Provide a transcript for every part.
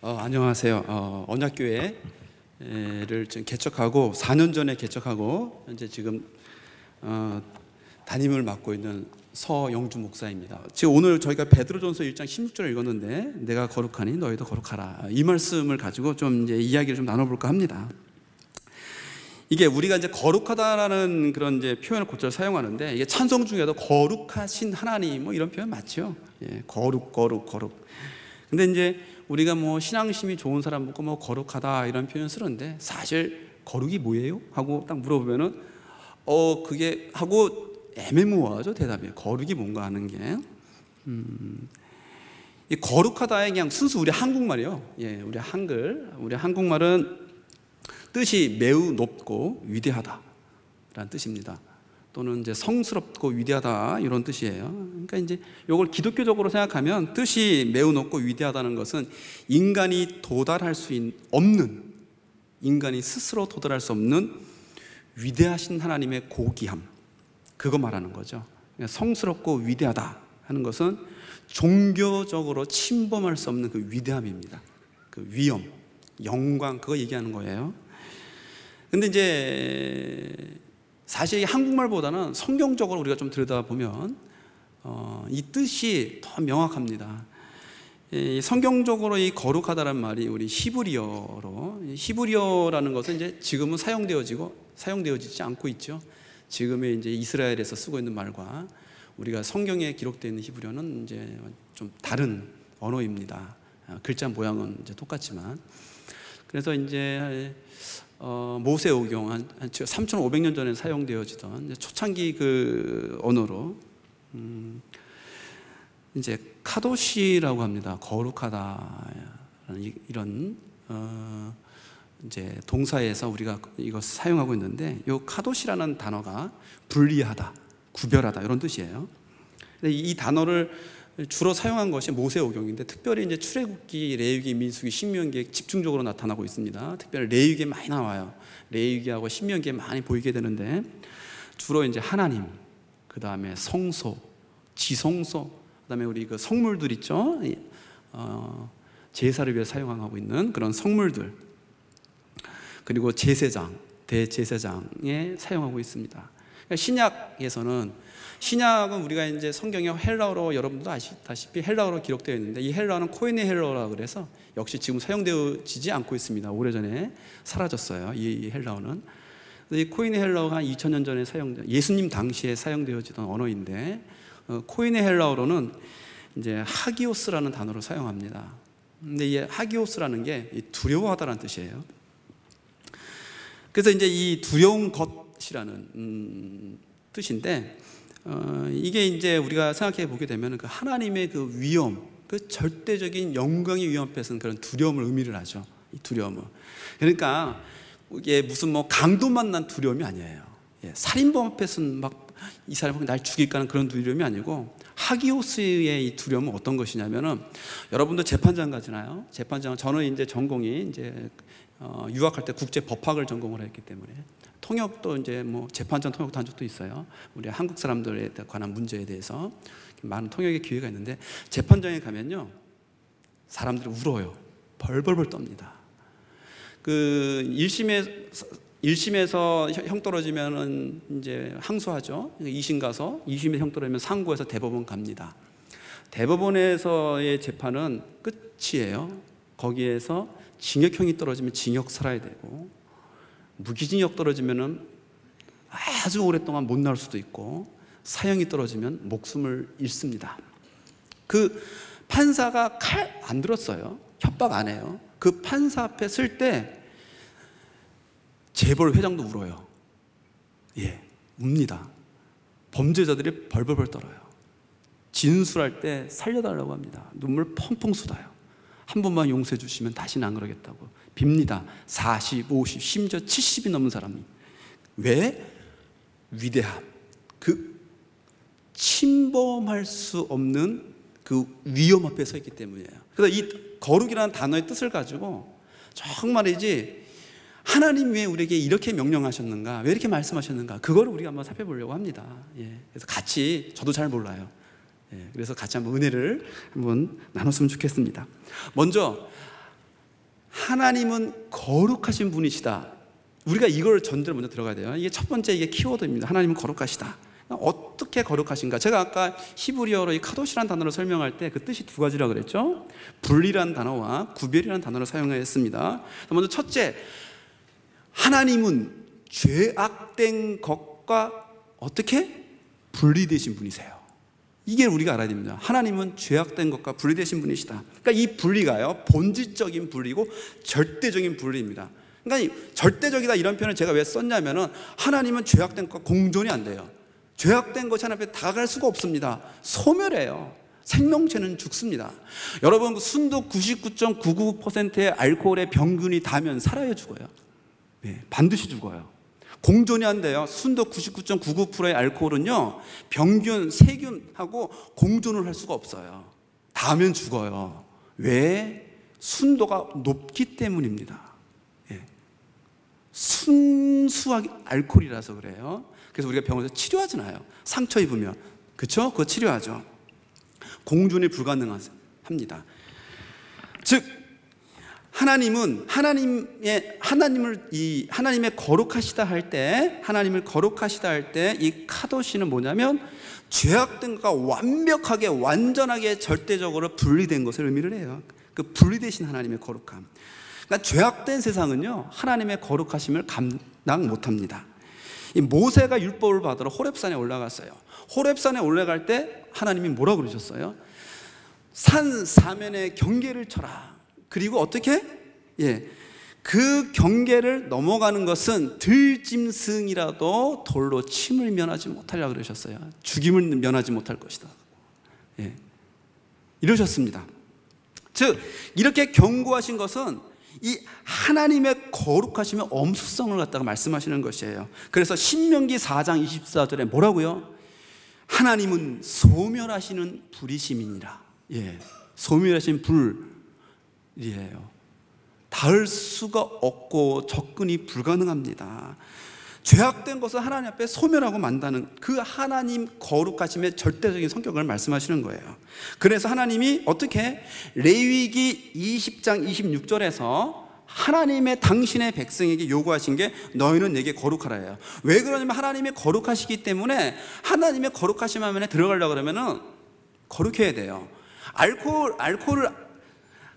안녕하세요. 언약교회를 지금 개척하고 4년 전에 개척하고 현재 지금 담임을 맡고 있는 서영주 목사입니다. 지금 오늘 저희가 베드로전서 1장 16절을 읽었는데 내가 거룩하니 너희도 거룩하라, 이 말씀을 가지고 좀 이제 이야기를 좀 나눠볼까 합니다. 이게 우리가 이제 거룩하다라는 그런 이제 표현을 곧잘 사용하는데, 이게 찬송 중에도 거룩하신 하나님 뭐 이런 표현 맞죠? 예, 거룩. 근데 이제 우리가 뭐 신앙심이 좋은 사람 보고 뭐 거룩하다 이런 표현 쓰는데, 사실 거룩이 뭐예요? 하고 딱 물어보면은 그게 하고 애매모호하죠, 대답이. 거룩이 뭔가 하는 게. 이 거룩하다의 그냥 순수 우리 한국말이요. 예, 우리 한국말은 뜻이 매우 높고 위대하다라는 뜻입니다. 또는 이제 성스럽고 위대하다 이런 뜻이에요. 그러니까 이제 이걸 기독교적으로 생각하면 뜻이 매우 높고 위대하다는 것은 인간이 도달할 수 없는, 인간이 스스로 도달할 수 없는 위대하신 하나님의 고귀함, 그거 말하는 거죠. 성스럽고 위대하다 하는 것은 종교적으로 침범할 수 없는 그 위대함입니다. 그 위엄, 영광, 그거 얘기하는 거예요. 근데 이제 사실 한국말보다는 성경적으로 우리가 좀 들여다보면 이 뜻이 더 명확합니다. 성경적으로 이 거룩하다라는 말이 우리 히브리어라는 것은 이제 지금은 사용되어지지 않고 있죠. 지금의 이제 이스라엘에서 쓰고 있는 말과 우리가 성경에 기록되어 있는 히브리어는 이제 좀 다른 언어입니다. 글자 모양은 이제 똑같지만. 그래서 이제 모세오경 한 3,500년 전에 사용되어지던 초창기 그 언어로 이제 카도시라고 합니다. 거룩하다 이런 이제 동사에서 우리가 이것을 사용하고 있는데, 이 카도시라는 단어가 분리하다, 구별하다 이런 뜻이에요. 이 단어를 주로 사용한 것이 모세오경인데, 특별히 이제 출애굽기, 레위기, 민수기, 신명기에 집중적으로 나타나고 있습니다. 특별히 레위기에 많이 나와요. 레위기하고 신명기에 많이 보이게 되는데, 주로 이제 하나님, 그 다음에 성소, 지성소, 그 다음에 우리 그 성물들 있죠. 제사를 위해 사용하고 있는 그런 성물들, 그리고 제사장, 대제사장에 사용하고 있습니다. 신약은 우리가 이제 성경에 헬라어로, 여러분도 아시다시피 헬라어로 기록되어 있는데, 이 헬라어는 코인의 헬라어라 그래서 역시 지금 사용되어지지 않고 있습니다. 오래전에 사라졌어요, 이 헬라어는. 이 코인의 헬라어가 한 2000년 전에 예수님 당시에 사용되어지던 언어인데, 코인의 헬라어로는 이제 하기오스라는 단어를 사용합니다. 근데 이 하기오스라는 게 두려워하다라는 뜻이에요. 그래서 이제 이 두려운 것이라는 뜻인데, 이게 이제 우리가 생각해 보게 되면 그 하나님의 그 위엄, 그 절대적인 영광의 위엄 앞에서는 그런 두려움을 의미를 하죠. 이 두려움은. 그러니까 이게 무슨 뭐 강도만 난 두려움이 아니에요. 살인범 앞에서는 막 이 사람이 날 죽일까 하는 그런 두려움이 아니고, 하기오스의 이 두려움은 어떤 것이냐면은, 여러분도 재판장 가잖아요. 재판장은, 저는 이제 전공이 이제 유학할 때 국제법학을 전공을 했기 때문에 통역도 이제 뭐 재판장 통역도 한 적도 있어요. 우리 한국 사람들에 관한 문제에 대해서 많은 통역의 기회가 있는데, 재판장에 가면요, 사람들이 울어요. 벌벌벌 떱니다. 그 1심에서 형 떨어지면은 이제 항소하죠. 2심 가서, 2심에 형 떨어지면 상고해서 대법원 갑니다. 대법원에서의 재판은 끝이에요. 거기에서 징역형이 떨어지면 징역 살아야 되고, 무기징역 떨어지면은 아주 오랫동안 못 나올 수도 있고, 사형이 떨어지면 목숨을 잃습니다. 그 판사가 칼 안 들었어요. 협박 안 해요. 그 판사 앞에 설 때 재벌 회장도 울어요. 웁니다. 범죄자들이 벌벌벌 떨어요. 진술할 때 살려달라고 합니다. 눈물 펑펑 쏟아요. 한 번만 용서해 주시면 다시는 안 그러겠다고 빕니다. 40, 50, 심지어 70이 넘는 사람이. 왜? 위대함, 그 침범할 수 없는 그 위험 앞에 서 있기 때문이에요. 그래서 이 거룩이라는 단어의 뜻을 가지고 정말이지, 하나님 왜 우리에게 이렇게 명령하셨는가, 왜 이렇게 말씀하셨는가, 그거를 우리가 한번 살펴보려고 합니다. 그래서 같이, 저도 잘 몰라요. 그래서 같이 한번 은혜를 한번 나눴으면 좋겠습니다. 먼저 하나님은 거룩하신 분이시다. 우리가 이걸 전제로 먼저 들어가야 돼요. 이게 첫 번째, 이게 키워드입니다. 하나님은 거룩하시다. 어떻게 거룩하신가? 제가 아까 히브리어로 이 카도시라는 단어를 설명할 때 그 뜻이 두 가지라고 그랬죠. 분리라는 단어와 구별이라는 단어를 사용했습니다. 먼저 첫째, 하나님은 죄악된 것과 어떻게 분리되신 분이세요. 이게 우리가 알아야 됩니다. 하나님은 죄악된 것과 분리되신 분이시다. 그러니까 이 분리가요, 본질적인 분리고 절대적인 분리입니다. 그러니까 절대적이다 이런 표현을 제가 왜 썼냐면은, 하나님은 죄악된 것과 공존이 안 돼요. 죄악된 것이 하나님 앞에 다가갈 수가 없습니다. 소멸해요. 생명체는 죽습니다. 여러분, 순도 99.99%의 알코올의 병균이 닿으면 살아요, 죽어요? 네, 반드시 죽어요. 공존이 안 돼요. 순도 99.99%의 알코올은요, 병균, 세균하고 공존을 할 수가 없어요. 닿으면 죽어요. 왜? 순도가 높기 때문입니다. 예. 순수하게 알코올이라서 그래요. 그래서 우리가 병원에서 치료하잖아요. 상처 입으면, 그렇죠? 그거 치료하죠. 공존이 불가능합니다. 즉, 하나님은 하나님의 거룩하시다 할 때, 하나님을 거룩하시다 할 때 이 카도시는 뭐냐면, 죄악된 것과 완벽하게, 완전하게, 절대적으로 분리된 것을 의미를 해요. 그 분리되신 하나님의 거룩함. 그러니까 죄악된 세상은요, 하나님의 거룩하심을 감당 못합니다. 이 모세가 율법을 받으러 호렙산에 올라갔어요. 호렙산에 올라갈 때 하나님이 뭐라고 그러셨어요? 산 사면에 경계를 쳐라. 그리고 어떻게? 그 경계를 넘어가는 것은 들짐승이라도 돌로 침을 면하지 못하리라 그러셨어요. 죽임을 면하지 못할 것이다. 이러셨습니다. 즉, 이렇게 경고하신 것은 이 하나님의 거룩하심의 엄수성을 갖다가 말씀하시는 것이에요. 그래서 신명기 4장 24절에 뭐라고요? 하나님은 소멸하시는 불이심이니라. 소멸하신 불이에요. 닿을 수가 없고 접근이 불가능합니다. 죄악된 것을 하나님 앞에 소멸하고 만다는 그 하나님 거룩하심의 절대적인 성격을 말씀하시는 거예요. 그래서 하나님이 어떻게 레위기 20장 26절에서 하나님의 당신의 백성에게 요구하신 게 너희는 내게 거룩하라예요. 왜 그러냐면 하나님이 거룩하시기 때문에 하나님의 거룩하심 하면에 들어가려고 그러면은 거룩해야 돼요.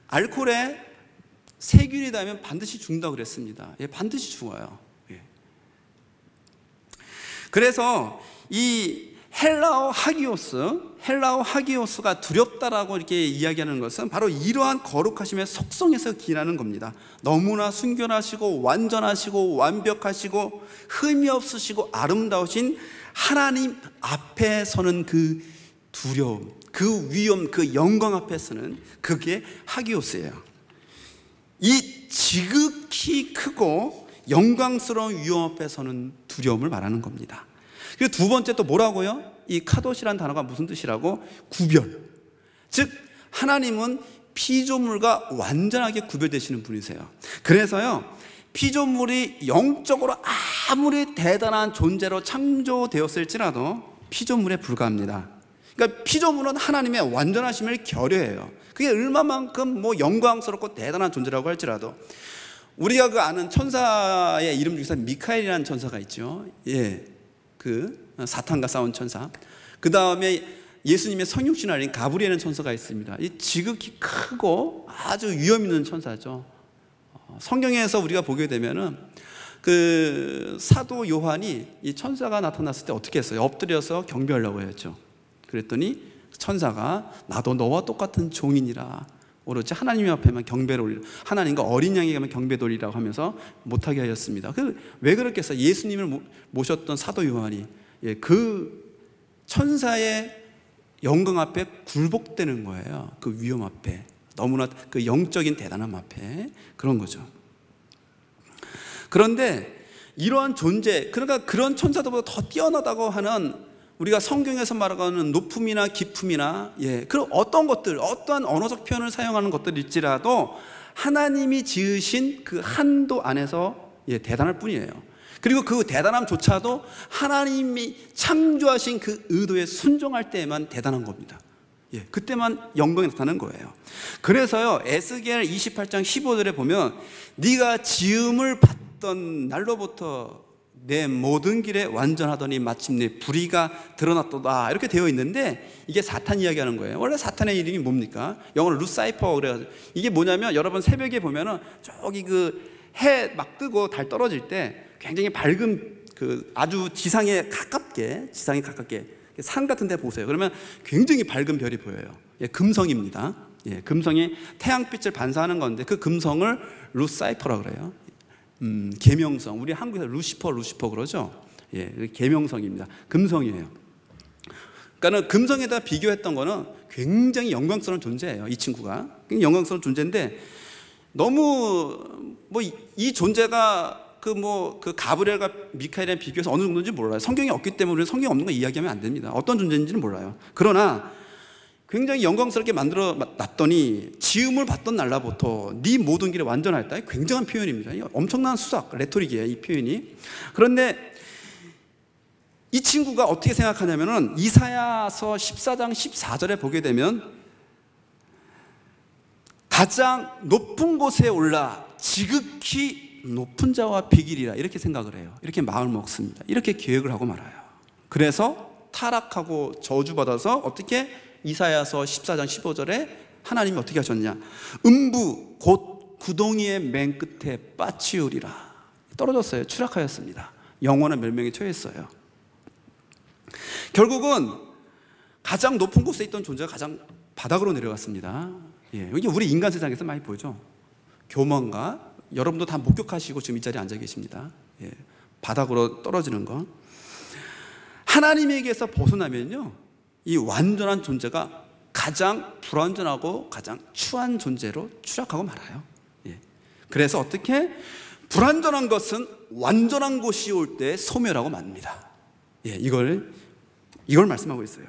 알코올에 세균이 닿으면 반드시 죽는다고 그랬습니다. 반드시 죽어요. 그래서 이 헬라어 하기오스가 두렵다라고 이렇게 이야기하는 것은 바로 이러한 거룩하심의 속성에서 기인하는 겁니다. 너무나 순결하시고 완전하시고 완벽하시고 흠이 없으시고 아름다우신 하나님 앞에 서는 그 두려움, 그 위엄, 그 영광 앞에 서는 그게 하기오스예요. 이 지극히 크고 영광스러운 위엄 앞에 서는 두려움을 말하는 겁니다. 그리고 두 번째 또 뭐라고요? 이 카도시라는 단어가 무슨 뜻이라고? 구별. 즉, 하나님은 피조물과 완전하게 구별되시는 분이세요. 그래서요, 피조물이 영적으로 아무리 대단한 존재로 창조되었을지라도 피조물에 불과합니다. 그러니까 피조물은 하나님의 완전하심을 결여해요. 그게 얼마만큼 영광스럽고 대단한 존재라고 할지라도, 우리가 그 아는 천사의 이름 중에서 미카엘이라는 천사가 있죠. 그 사탄과 싸운 천사. 그 다음에 예수님의 성육신 아닌 가브리엘이라는 천사가 있습니다. 이 지극히 크고 아주 위험 있는 천사죠. 성경에서 우리가 보게 되면은 그 사도 요한이 이 천사가 나타났을 때 어떻게 했어요? 엎드려서 경배하려고 했죠. 그랬더니 천사가 나도 너와 똑같은 종이니라. 오로지 하나님 앞에만 경배를 올리라. 하나님과 어린 양에게 가면 경배 돌리라고 하면서 못하게 하였습니다. 왜 그렇겠어요? 예수님을 모셨던 사도 요한이 그 천사의 영광 앞에 굴복되는 거예요. 그 위엄 앞에, 너무나 그 영적인 대단함 앞에. 그런 거죠. 그런데 이러한 존재, 그러니까 그런 천사들보다 더 뛰어나다고 하는, 우리가 성경에서 말하는 높음이나 깊음이나 그런 어떤 것들, 어떠한 언어적 표현을 사용하는 것들일지라도 하나님이 지으신 그 한도 안에서 대단할 뿐이에요. 그리고 그 대단함조차도 하나님이 창조하신 그 의도에 순종할 때에만 대단한 겁니다. 예, 그때만 영광이 나타나는 거예요. 그래서요, 에스겔 28장 15절에 보면 네가 지음을 받던 날로부터 내 모든 길에 완전하더니 마침내 불의가 드러났도다, 이렇게 되어 있는데 이게 사탄 이야기하는 거예요. 원래 사탄의 이름이 뭡니까? 영어로 루사이퍼 그래가지고, 이게 뭐냐면 여러분 새벽에 보면은 저기 그 해 막 뜨고 달 떨어질 때 굉장히 밝은 그 아주 지상에 가깝게 산 같은 데 보세요. 그러면 굉장히 밝은 별이 보여요. 예, 금성입니다. 예, 금성이 태양빛을 반사하는 건데 그 금성을 루사이퍼라고 그래요. 계명성. 우리 한국에서 루시퍼 그러죠. 예, 계명성입니다. 금성이에요. 그러니까는 금성에다 비교했던 거는 굉장히 영광스러운 존재예요. 이 친구가 굉장히 영광스러운 존재인데 너무 뭐 이 존재가 그 가브리엘과 미카엘에 비교해서 어느 정도인지 몰라요. 성경이 없기 때문에 우리는 성경이 없는 거 이야기하면 안 됩니다. 어떤 존재인지는 몰라요. 그러나 굉장히 영광스럽게 만들어 놨더니 지음을 받던 날로부터 네 모든 길에 완전하였다. 굉장한 표현입니다. 엄청난 수작, 레토릭이에요, 이 표현이. 그런데 이 친구가 어떻게 생각하냐면은 이사야서 14장 14절에 보게 되면 가장 높은 곳에 올라 지극히 높은 자와 비길이라, 이렇게 생각을 해요. 이렇게 마음을 먹습니다. 이렇게 계획을 하고 말아요. 그래서 타락하고 저주받아서 어떻게 이사야서 14장 15절에 하나님이 어떻게 하셨냐, 음부 곧 구덩이의 맨 끝에 빠치우리라, 떨어졌어요. 추락하였습니다. 영원한 멸망에 처했어요. 결국은 가장 높은 곳에 있던 존재가 가장 바닥으로 내려갔습니다. 예, 이게 우리 인간 세상에서 많이 보죠. 교만과, 여러분도 다 목격하시고 지금 이 자리에 앉아 계십니다. 예, 바닥으로 떨어지는 거. 하나님에게서 벗어나면요, 이 완전한 존재가 가장 불완전하고 가장 추한 존재로 추락하고 말아요. 예. 그래서 어떻게 불완전한 것은 완전한 곳이 올 때 소멸하고 맙니다. 예, 이걸 말씀하고 있어요.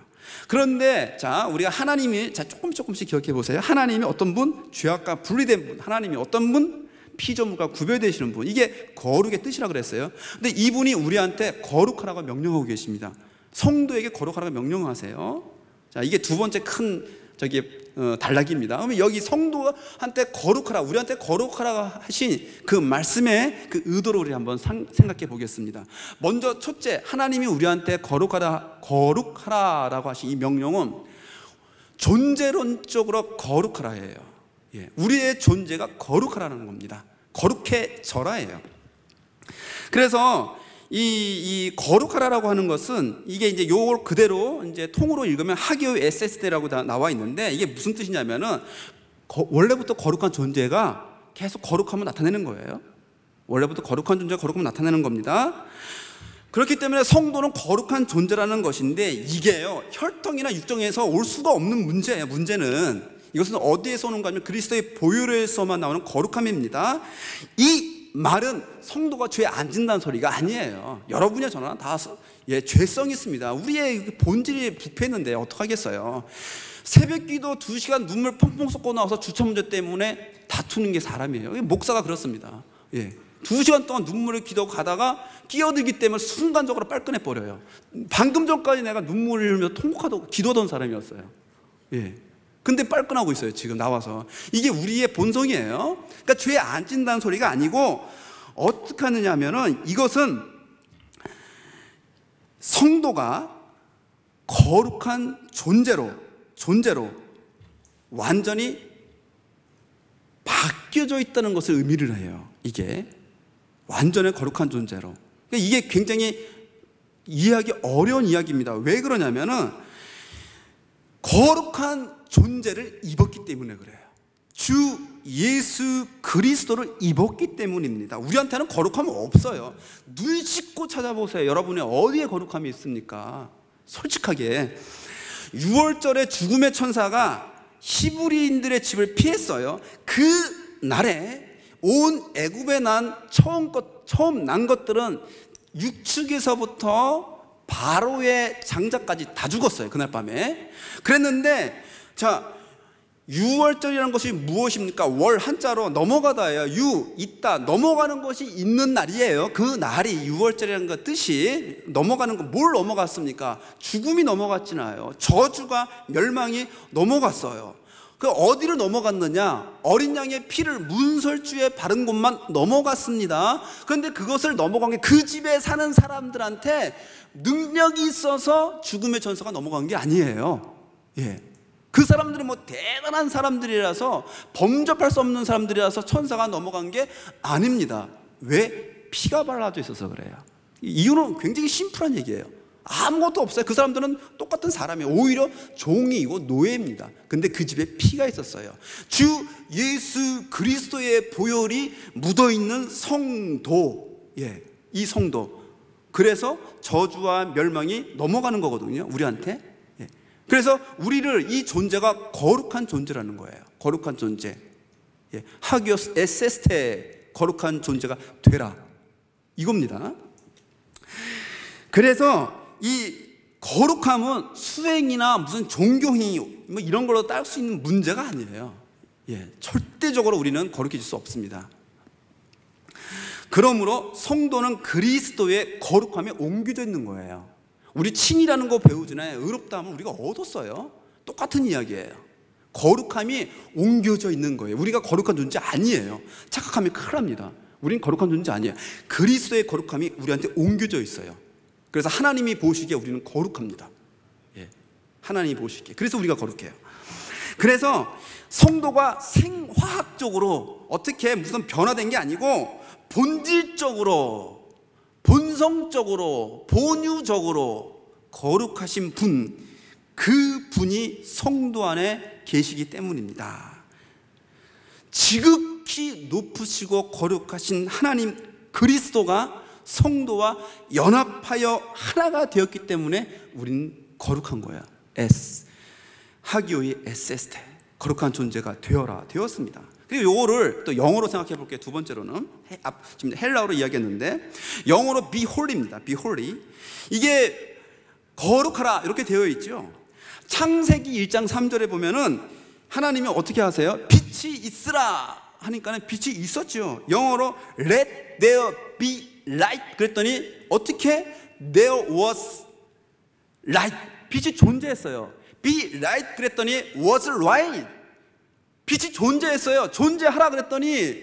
그런데 자, 우리가 하나님이 조금씩 기억해 보세요. 하나님이 어떤 분? 죄악과 분리된 분. 하나님이 어떤 분? 피조물과 구별되시는 분. 이게 거룩의 뜻이라고 그랬어요. 근데 이분이 우리한테 거룩하라고 명령하고 계십니다. 성도에게 거룩하라고 명령하세요. 자, 이게 두 번째 큰 단락입니다. 그러면 여기 성도한테 거룩하라, 우리한테 거룩하라고 하신 그 말씀의 그 의도를 우리 한번 생각해 보겠습니다. 먼저 첫째, 하나님이 우리한테 거룩하라라고 하신 이 명령은 존재론적으로 거룩하라예요. 예, 우리의 존재가 거룩하라는 겁니다. 거룩해져라예요. 그래서 이 거룩하라라고 하는 것은 이게 이제 요걸 그대로 이제 통으로 읽으면 하기오 SSD라고 나와 있는데, 이게 무슨 뜻이냐면은 원래부터 거룩한 존재가 계속 거룩함을 나타내는 거예요. 원래부터 거룩한 존재가 거룩함을 나타내는 겁니다. 그렇기 때문에 성도는 거룩한 존재라는 것인데, 이게요, 혈통이나 육정에서 올 수가 없는 문제예요. 문제는 이것은 어디에서 오는가 하면 그리스도의 보혈에서만 나오는 거룩함입니다. 이 말은 성도가 죄에 안 진다는 소리가 아니에요. 여러분이나 저나 다 죄성이 있습니다. 우리의 본질이 부패했는데 어떡하겠어요. 새벽기도 2시간 눈물 펑펑 쏟고 나와서 주차 문제 때문에 다투는 게 사람이에요. 목사가 그렇습니다. 2시간 동안 눈물을 기도하고 가다가 끼어들기 때문에 순간적으로 빨끈해 버려요. 방금 전까지 내가 눈물을 흘리면서 통곡하고 기도하던 사람이었어요. 근데 빨끈하고 있어요, 지금 나와서. 이게 우리의 본성이에요. 그러니까 죄에 안 찐다는 소리가 아니고, 어떻게 하느냐 하면은 이것은 성도가 거룩한 존재로 완전히 바뀌어져 있다는 것을 의미를 해요. 이게 완전히 거룩한 존재로. 그러니까 이게 굉장히 이해하기 어려운 이야기입니다. 왜 그러냐면은 거룩한 존재를 입었기 때문에 그래요. 주 예수 그리스도를 입었기 때문입니다. 우리한테는 거룩함은 없어요. 눈 씻고 찾아보세요. 여러분의 어디에 거룩함이 있습니까? 솔직하게 6월절에 죽음의 천사가 히브리인들의 집을 피했어요. 그 날에 온 애굽에 난 처음 난 것들은 육축에서부터 바로의 장자까지 다 죽었어요. 그날 밤에. 그랬는데 자, 유월절이라는 것이 무엇입니까? 월 한자로 넘어가다예요. 유, 있다, 넘어가는 것이 있는 날이에요. 그 날이 유월절이라는 것 뜻이 넘어가는 거, 뭘 넘어갔습니까? 죽음이 넘어갔잖아요. 저주가, 멸망이 넘어갔어요. 그 어디를 넘어갔느냐? 어린 양의 피를 문설주에 바른 곳만 넘어갔습니다. 그런데 그것을 넘어간 게 그 집에 사는 사람들한테 능력이 있어서 죽음의 전사가 넘어간 게 아니에요. 예. 그 사람들이 뭐 대단한 사람들이라서, 범접할 수 없는 사람들이라서 천사가 넘어간 게 아닙니다. 왜? 피가 발라져 있어서 그래요. 이유는 굉장히 심플한 얘기예요. 아무것도 없어요. 그 사람들은 똑같은 사람이에요. 오히려 종이고 노예입니다. 근데 그 집에 피가 있었어요. 주 예수 그리스도의 보혈이 묻어있는 성도, 예, 이 성도. 그래서 저주와 멸망이 넘어가는 거거든요, 우리한테. 예. 그래서 우리를, 이 존재가 거룩한 존재라는 거예요. 거룩한 존재. 예. 하기오스 에세스테, 거룩한 존재가 되라, 이겁니다. 그래서 이 거룩함은 수행이나 무슨 종교행위 뭐 이런 걸로 딸 수 있는 문제가 아니에요. 예, 절대적으로 우리는 거룩해질 수 없습니다. 그러므로 성도는 그리스도의 거룩함에 옮겨져 있는 거예요. 우리 칭이라는 거 배우잖아요. 의롭다함을 우리가 얻었어요. 똑같은 이야기예요. 거룩함이 옮겨져 있는 거예요. 우리가 거룩한 존재 아니에요. 착각하면 큰일 납니다. 우리는 거룩한 존재 아니에요. 그리스도의 거룩함이 우리한테 옮겨져 있어요. 그래서 하나님이 보시기에 우리는 거룩합니다. 예, 하나님이 보시기에. 그래서 우리가 거룩해요. 그래서 성도가 생화학적으로 어떻게 무슨 변화된 게 아니고 본질적으로, 본성적으로, 본유적으로 거룩하신 분, 그 분이 성도 안에 계시기 때문입니다. 지극히 높으시고 거룩하신 하나님 그리스도가 성도와 연합하여 하나가 되었기 때문에 우리는 거룩한 거야. 하기오의 에세스테, 거룩한 존재가 되어라, 되었습니다. 그리고 요거를 또 영어로 생각해 볼게요. 두 번째로는, 지금 헬라어로 이야기했는데 영어로 be holy입니다. be holy. 이게 거룩하라 이렇게 되어 있죠. 창세기 1장 3절에 보면은 하나님이 어떻게 하세요? 빛이 있으라 하니까는 빛이 있었죠. 영어로 let there be light 그랬더니 어떻게? There was light. 빛이 존재했어요. Be light 그랬더니 was light. 빛이 존재했어요. 존재하라 그랬더니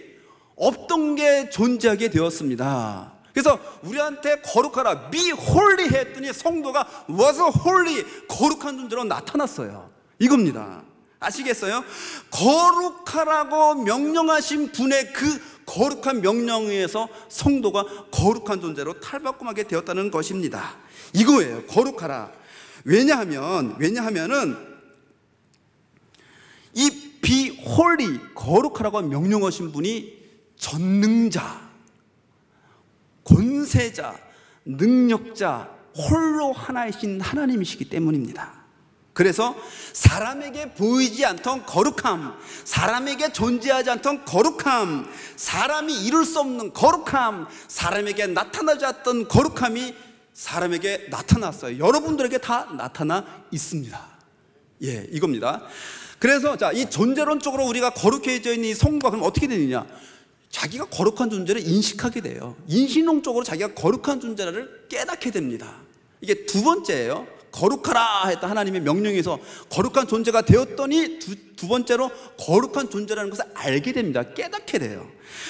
없던 게 존재하게 되었습니다. 그래서 우리한테 거룩하라, be holy 했더니 성도가 was holy, 거룩한 존재로 나타났어요. 이겁니다. 아시겠어요? 거룩하라고 명령하신 분의 그 거룩한 명령에 의해서 성도가 거룩한 존재로 탈바꿈하게 되었다는 것입니다. 이거예요. 거룩하라. 왜냐하면은 이 be holy, 거룩하라고 명령하신 분이 전능자, 권세자, 능력자, 홀로 하나이신 하나님이시기 때문입니다. 그래서 사람에게 보이지 않던 거룩함, 사람에게 존재하지 않던 거룩함, 사람이 이룰 수 없는 거룩함, 사람에게 나타나지 않던 거룩함이 사람에게 나타났어요. 여러분들에게 다 나타나 있습니다. 예, 이겁니다. 그래서 자, 이 존재론적으로 우리가 거룩해져 있는 이 성도가 그럼 어떻게 되느냐? 자기가 거룩한 존재를 인식하게 돼요. 인신론적으로 자기가 거룩한 존재를 깨닫게 됩니다. 이게 두 번째예요. 거룩하라 했다 하나님의 명령에서 거룩한 존재가 되었더니 두 번째로 거룩한 존재라는 것을 알게 됩니다. 깨닫게 돼요.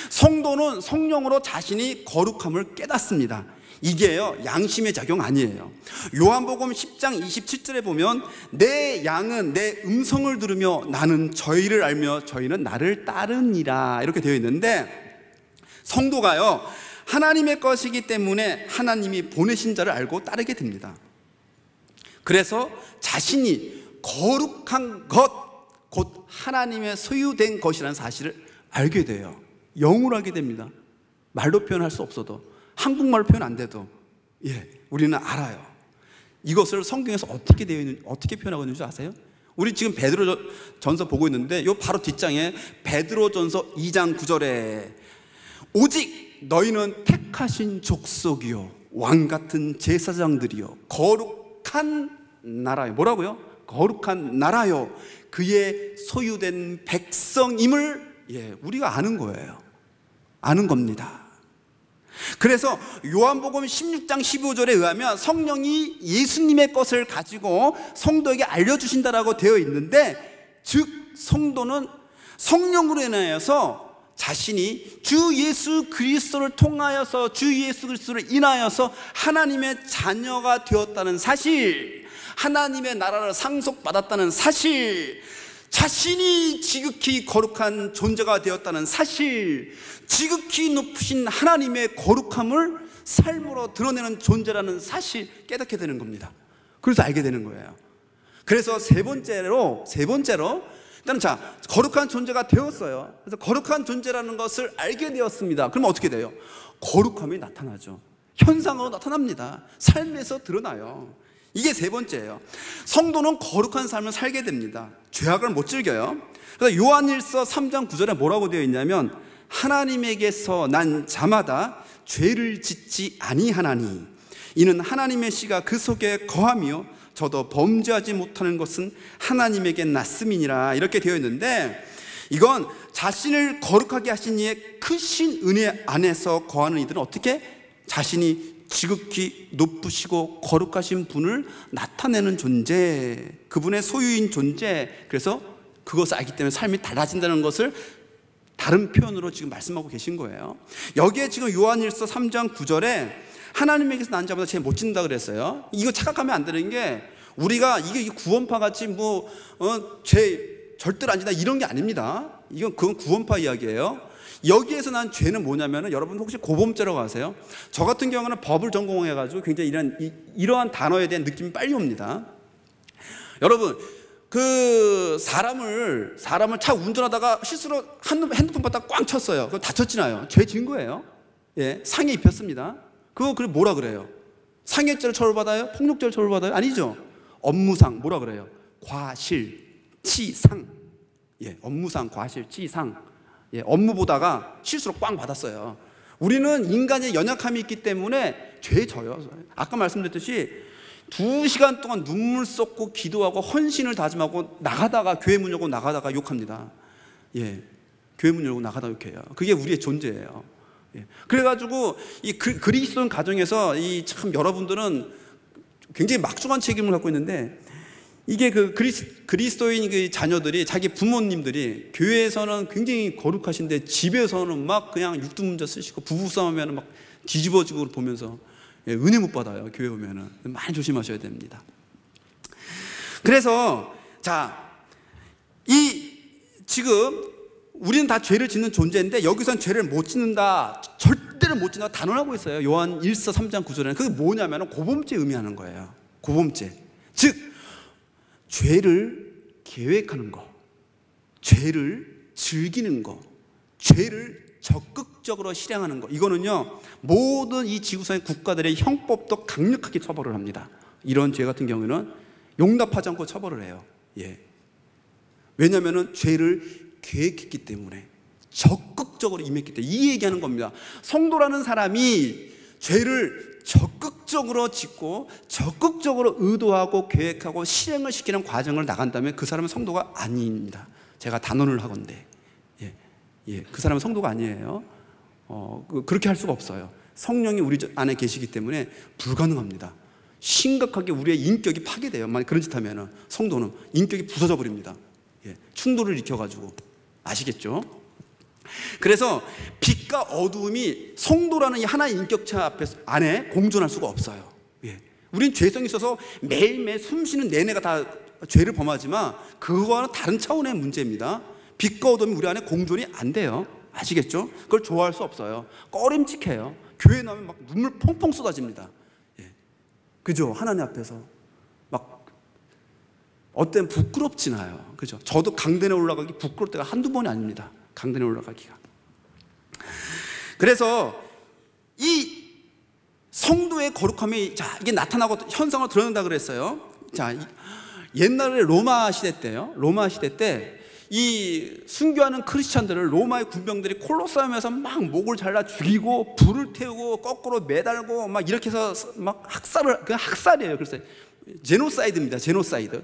성도는 성령으로 자신이 거룩함을 깨닫습니다. 이게요, 양심의 작용 아니에요. 요한복음 10장 27절에 보면 내 양은 내 음성을 들으며 나는 저희를 알며 저희는 나를 따르니라 이렇게 되어 있는데, 성도가요 하나님의 것이기 때문에 하나님이 보내신 자를 알고 따르게 됩니다. 그래서 자신이 거룩한 것, 곧 하나님의 소유된 것이라는 사실을 알게 돼요. 영으로 알게 됩니다. 말로 표현할 수 없어도, 한국말로 표현 안 돼도, 예, 우리는 알아요. 이것을 성경에서 어떻게 되어 있는, 어떻게 표현하고 있는지 아세요? 우리 지금 베드로전서 보고 있는데 요 바로 뒷장에 베드로전서 2장 9절에 오직 너희는 택하신 족속이요 왕 같은 제사장들이요 거룩한 나라요. 뭐라고요? 거룩한 나라요 그의 소유된 백성임을 우리가 아는 거예요. 아는 겁니다. 그래서 요한복음 16장 15절에 의하면 성령이 예수님의 것을 가지고 성도에게 알려주신다라고 되어 있는데, 즉 성도는 성령으로 인하여서 자신이 주 예수 그리스도를 통하여서, 주 예수 그리스도를 인하여서 하나님의 자녀가 되었다는 사실, 하나님의 나라를 상속받았다는 사실, 자신이 지극히 거룩한 존재가 되었다는 사실, 지극히 높으신 하나님의 거룩함을 삶으로 드러내는 존재라는 사실 깨닫게 되는 겁니다. 그래서 알게 되는 거예요. 그래서 세 번째로 일단 거룩한 존재가 되었어요. 그래서 거룩한 존재라는 것을 알게 되었습니다. 그러면 어떻게 돼요? 거룩함이 나타나죠. 현상으로 나타납니다. 삶에서 드러나요. 이게 세 번째예요. 성도는 거룩한 삶을 살게 됩니다. 죄악을 못 즐겨요. 그래서 요한일서 3장 9절에 뭐라고 되어 있냐면, 하나님에게서 난 자마다 죄를 짓지 아니하나니 이는 하나님의 씨가 그 속에 거하며 저도 범죄하지 못하는 것은 하나님에게 났음이니라, 이렇게 되어 있는데, 이건 자신을 거룩하게 하신 이의 크신 은혜 안에서 거하는 이들은 어떻게 자신이 지극히 높으시고 거룩하신 분을 나타내는 존재, 그분의 소유인 존재, 그래서 그것을 알기 때문에 삶이 달라진다는 것을 다른 표현으로 지금 말씀하고 계신 거예요. 여기에 지금 요한일서 3장 9절에 하나님에게서 난 자마다 죄 못 짓는다 그랬어요. 이거 착각하면 안 되는 게, 우리가 이게 구원파 같이 죄 절대로 안 짓는다 이런 게 아닙니다. 그건 구원파 이야기예요. 여기에서 난 죄는 뭐냐면은, 여러분 혹시 고범죄라고 아세요? 저 같은 경우는 법을 전공해가지고 굉장히 이러한 단어에 대한 느낌이 빨리 옵니다. 여러분, 사람을 차 운전하다가 실수로 핸드폰 받다가 꽝 쳤어요. 그거 다쳤잖아요. 죄 지은 거예요. 상해 입혔습니다. 그래 뭐라 그래요? 상해죄로 처벌받아요? 폭력죄로 처벌받아요? 아니죠. 업무상 뭐라 그래요? 과실치상. 업무상 과실치상. 업무 보다가 실수로 꽝 받았어요. 우리는 인간의 연약함이 있기 때문에 죄 져요. 아까 말씀드렸듯이 2시간 동안 눈물 쏟고 기도하고 헌신을 다짐하고 나가다가, 교회 문 열고 나가다가 욕합니다. 교회 문 열고 나가다가 욕해요. 그게 우리의 존재예요. 그래가지고 이 그리스도인 가정에서 참 여러분들은 굉장히 막중한 책임을 갖고 있는데, 이게 그리스도인 그 자녀들이, 자기 부모님들이 교회에서는 굉장히 거룩하신데 집에서는 막 그냥 육두문자 쓰시고 부부싸움하면 막 뒤집어지고 보면서 은혜 못 받아요. 교회 오면은 많이 조심하셔야 됩니다. 그래서 지금 우리는 다 죄를 짓는 존재인데, 여기서는 죄를 못 짓는다, 절대로 못 짓는다 단언하고 있어요. 요한 1서 3장 9절에는 그게 뭐냐면 고범죄 의미하는 거예요. 고범죄, 즉 죄를 계획하는 거, 죄를 즐기는 거, 죄를 적극적으로 실행하는 거, 이거는요 모든 이 지구상의 국가들의 형법도 강력하게 처벌을 합니다. 이런 죄 같은 경우에는 용납하지 않고 처벌을 해요. 왜냐하면 죄를 계획했기 때문에, 적극적으로 임했기 때문에. 이 얘기하는 겁니다. 성도라는 사람이 죄를 적극적으로 짓고 적극적으로 의도하고 계획하고 실행을 시키는 과정을 나간다면 그 사람은 성도가 아닙니다. 제가 단언을 하건대 그 사람은 성도가 아니에요. 그렇게 할 수가 없어요. 성령이 우리 안에 계시기 때문에 불가능합니다. 심각하게 우리의 인격이 파괴돼요. 만약 그런 짓 하면 성도는 인격이 부서져 버립니다. 충돌을 일으켜가지고. 아시겠죠? 그래서 빛과 어두움이 성도라는 이 하나의 인격체 안에 공존할 수가 없어요. 우린 죄성이 있어서 매일매일 숨쉬는 내내가 다 죄를 범하지만 그거와는 다른 차원의 문제입니다. 빛과 어둠이 우리 안에 공존이 안 돼요. 아시겠죠? 그걸 좋아할 수 없어요. 꺼림칙해요. 교회 나오면 막 눈물 펑펑 쏟아집니다. 그죠? 하나님 앞에서 막 어때는 부끄럽진 않아요. 그죠? 저도 강단에 올라가기 부끄러울 때가 한두 번이 아닙니다. 강단에 올라가기가. 그래서 이 성도의 거룩함이 이게 나타나고 현상으로 드러난다 그랬어요. 옛날에 로마 시대 때요. 로마 시대 때 이 순교하는 크리스찬들을 로마의 군병들이 콜로세움에서 막 목을 잘라 죽이고 불을 태우고 거꾸로 매달고 막 이렇게 해서 막 학살이에요. 그래서 제노사이드입니다. 제노사이드.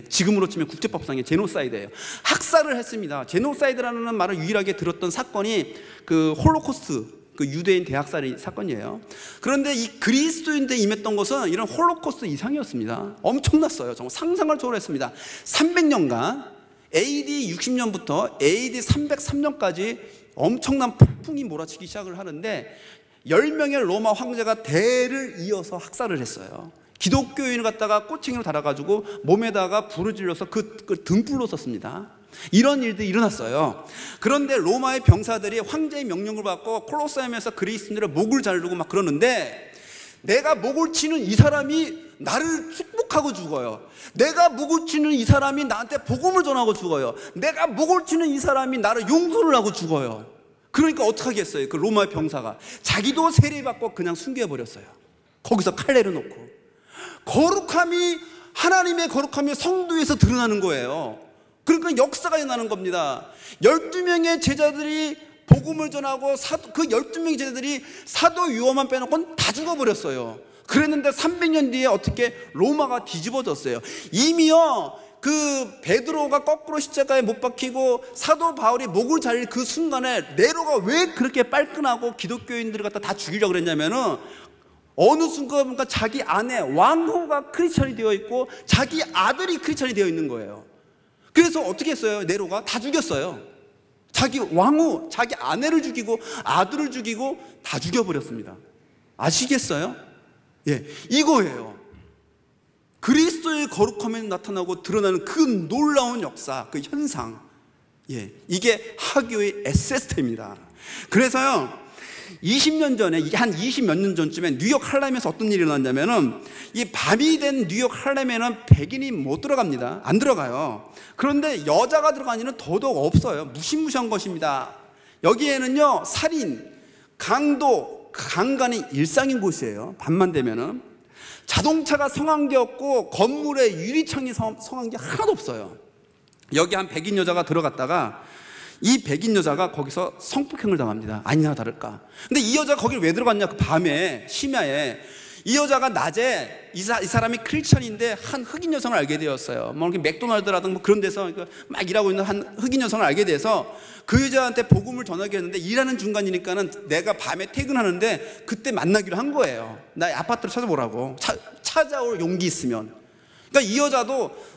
지금으로 치면 국제법상의 제노사이드예요. 학살을 했습니다. 제노사이드라는 말을 유일하게 들었던 사건이 그 홀로코스트, 그 유대인 대학살 사건이에요. 그런데 이 그리스도인들에 임했던 것은 이런 홀로코스트 이상이었습니다. 엄청났어요. 정말 상상을 초월했습니다. 300년간 AD 60년부터 AD 303년까지 엄청난 폭풍이 몰아치기 시작을 하는데 10명의 로마 황제가 대를 이어서 학살을 했어요. 기독교인을 갖다가 꼬챙이로 달아가지고 몸에다가 불을 질러서 그 등불로 썼습니다. 이런 일들이 일어났어요. 그런데 로마의 병사들이 황제의 명령을 받고 콜로세움에서 그리스도인들의 목을 자르고 막 그러는데, 내가 목을 치는 이 사람이 나를 축복하고 죽어요. 내가 목을 치는 이 사람이 나한테 복음을 전하고 죽어요. 내가 목을 치는 이 사람이 나를 용서를 하고 죽어요. 그러니까 어떻게 하겠어요? 그 로마의 병사가 자기도 세례받고 그냥 숨겨버렸어요. 거기서 칼 내려놓고. 거룩함이, 하나님의 거룩함이 성도에서 드러나는 거예요. 그러니까 역사가 일어나는 겁니다. 12명의 제자들이 복음을 전하고 그 12명의 제자들이 사도 요한만 빼놓고는 다 죽어버렸어요. 그랬는데 300년 뒤에 어떻게 로마가 뒤집어졌어요. 이미요, 그 베드로가 거꾸로 십자가에 못 박히고 사도 바울이 목을 잘릴 그 순간에 네로가 왜 그렇게 빨끈하고 기독교인들을 갖다 다 죽이려고 그랬냐면은, 어느 순간보니까 자기 아내 왕후가 크리스천이 되어 있고 자기 아들이 크리스천이 되어 있는 거예요. 그래서 어떻게 했어요? 네로가 다 죽였어요. 자기 왕후, 자기 아내를 죽이고 아들을 죽이고 다 죽여버렸습니다. 아시겠어요? 이거예요. 그리스도의 거룩함에 나타나고 드러나는 그 놀라운 역사, 그 현상, 이게 하교의 에세스테입니다. 그래서요, 20년 전에, 한 20몇 년 전쯤에 뉴욕 할렘에서 어떤 일이 일어났냐면은, 이 밤이 된 뉴욕 할렘에는 백인이 못 들어갑니다. 안 들어가요. 그런데 여자가 들어간 일은 더더욱 없어요. 무시무시한 것입니다. 여기에는요, 살인, 강도, 강간이 일상인 곳이에요. 밤만 되면은. 자동차가 성한 게 없고 건물에 유리창이 성한 게 하나도 없어요. 여기 한 백인 여자가 들어갔다가 이 백인 여자가 거기서 성폭행을 당합니다. 아니나 다를까. 근데 이 여자가 거길 왜 들어갔냐? 그 밤에, 심야에. 이 여자가 낮에 이 사람이 크리스천인데 한 흑인 여성을 알게 되었어요. 뭐 이렇게 맥도날드라든가 뭐 그런 데서 막 일하고 있는 한 흑인 여성을 알게 돼서 그 여자한테 복음을 전하게 했는데, 일하는 중간이니까는 내가 밤에 퇴근하는데 그때 만나기로 한 거예요. 나 아파트를 찾아보라고. 찾아올 용기 있으면. 그러니까 이 여자도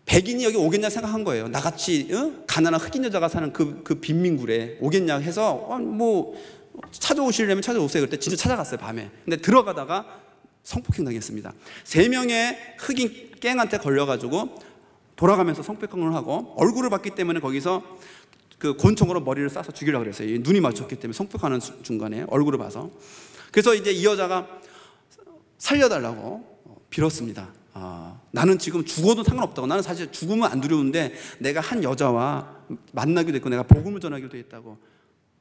백인이 여기 오겠냐 생각한 거예요. 나같이 가난한 흑인 여자가 사는 그 빈민굴에 오겠냐 해서 뭐 찾아오시려면 찾아오세요. 그때 진짜 찾아갔어요, 밤에. 근데 들어가다가 성폭행 당했습니다. 3명의 흑인 갱한테 걸려가지고 돌아가면서 성폭행을 하고, 얼굴을 봤기 때문에 거기서 그 권총으로 머리를 쏴서 죽이려고 그랬어요. 눈이 맞췄기 때문에, 성폭하는 중간에 얼굴을 봐서. 그래서 이제 이 여자가 살려달라고 빌었습니다. 나는 지금 죽어도 상관없다고. 나는 사실 죽으면 안 두려운데 내가 한 여자와 만나기도 했고 내가 복음을 전하기도 했다고.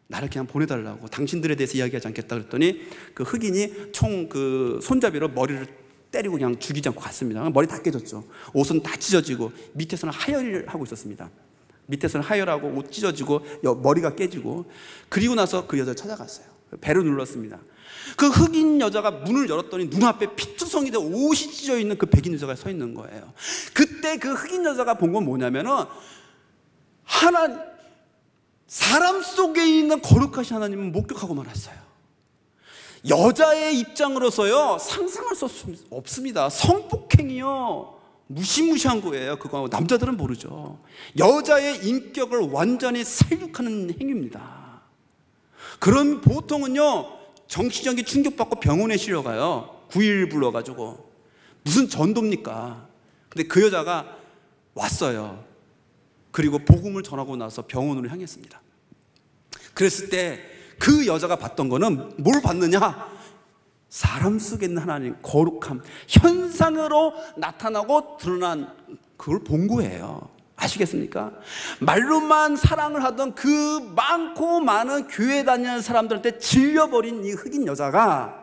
나를 그냥 보내달라고. 당신들에 대해서 이야기하지 않겠다 그랬더니 그 흑인이 총 그 손잡이로 머리를 때리고 그냥 죽이지 않고 갔습니다. 머리 다 깨졌죠. 옷은 다 찢어지고 밑에서는 하혈을 하고 있었습니다. 밑에서는 하혈하고 옷 찢어지고 머리가 깨지고. 그리고 나서 그 여자를 찾아갔어요. 배를 눌렀습니다. 그 흑인 여자가 문을 열었더니 눈앞에 피투성이 돼 옷이 찢어 있는 그 백인 여자가 서 있는 거예요. 그때 그 흑인 여자가 본 건 뭐냐면은, 사람 속에 있는 거룩하신 하나님을 목격하고 말았어요. 여자의 입장으로서요, 상상할 수 없습니다. 성폭행이요, 무시무시한 거예요. 그거 남자들은 모르죠. 여자의 인격을 완전히 살육하는 행위입니다. 그럼 보통은요, 정신적인 충격받고 병원에 실려가요. 911 불러가지고. 무슨 전도입니까? 근데 그 여자가 왔어요. 그리고 복음을 전하고 나서 병원으로 향했습니다. 그랬을 때 그 여자가 봤던 거는 뭘 봤느냐? 사람 속에 있는 하나님 거룩함, 현상으로 나타나고 드러난 그걸 본 거예요. 아시겠습니까? 말로만 사랑을 하던 그 많고 많은 교회 다니는 사람들한테 질려버린 이 흑인 여자가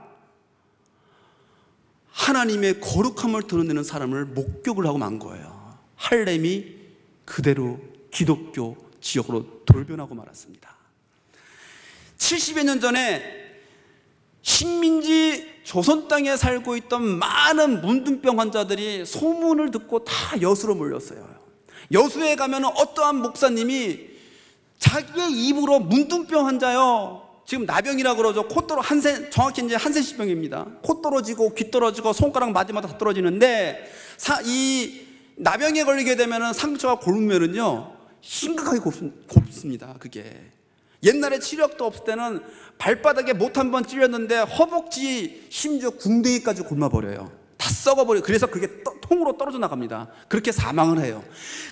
하나님의 거룩함을 드러내는 사람을 목격을 하고 만 거예요. 할렘이 그대로 기독교 지역으로 돌변하고 말았습니다. 70여 년 전에 식민지 조선 땅에 살고 있던 많은 문둥병 환자들이 소문을 듣고 다 여수로 몰렸어요. 여수에 가면 어떠한 목사님이 자기의 입으로 문둥병 환자요, 지금 나병이라고 그러죠. 정확히 이제 한센시병입니다. 코 떨어지고 귀 떨어지고 손가락 마디마다 다 떨어지는데, 이 나병에 걸리게 되면 상처가 곪으면은요 심각하게 곱습니다. 그게 옛날에 치료약도 없을 때는 발바닥에 못 한 번 찔렸는데 허벅지 심지어 궁둥이까지 곪아버려요. 다 썩어버려요. 그래서 그게 통으로 떨어져 나갑니다. 그렇게 사망을 해요.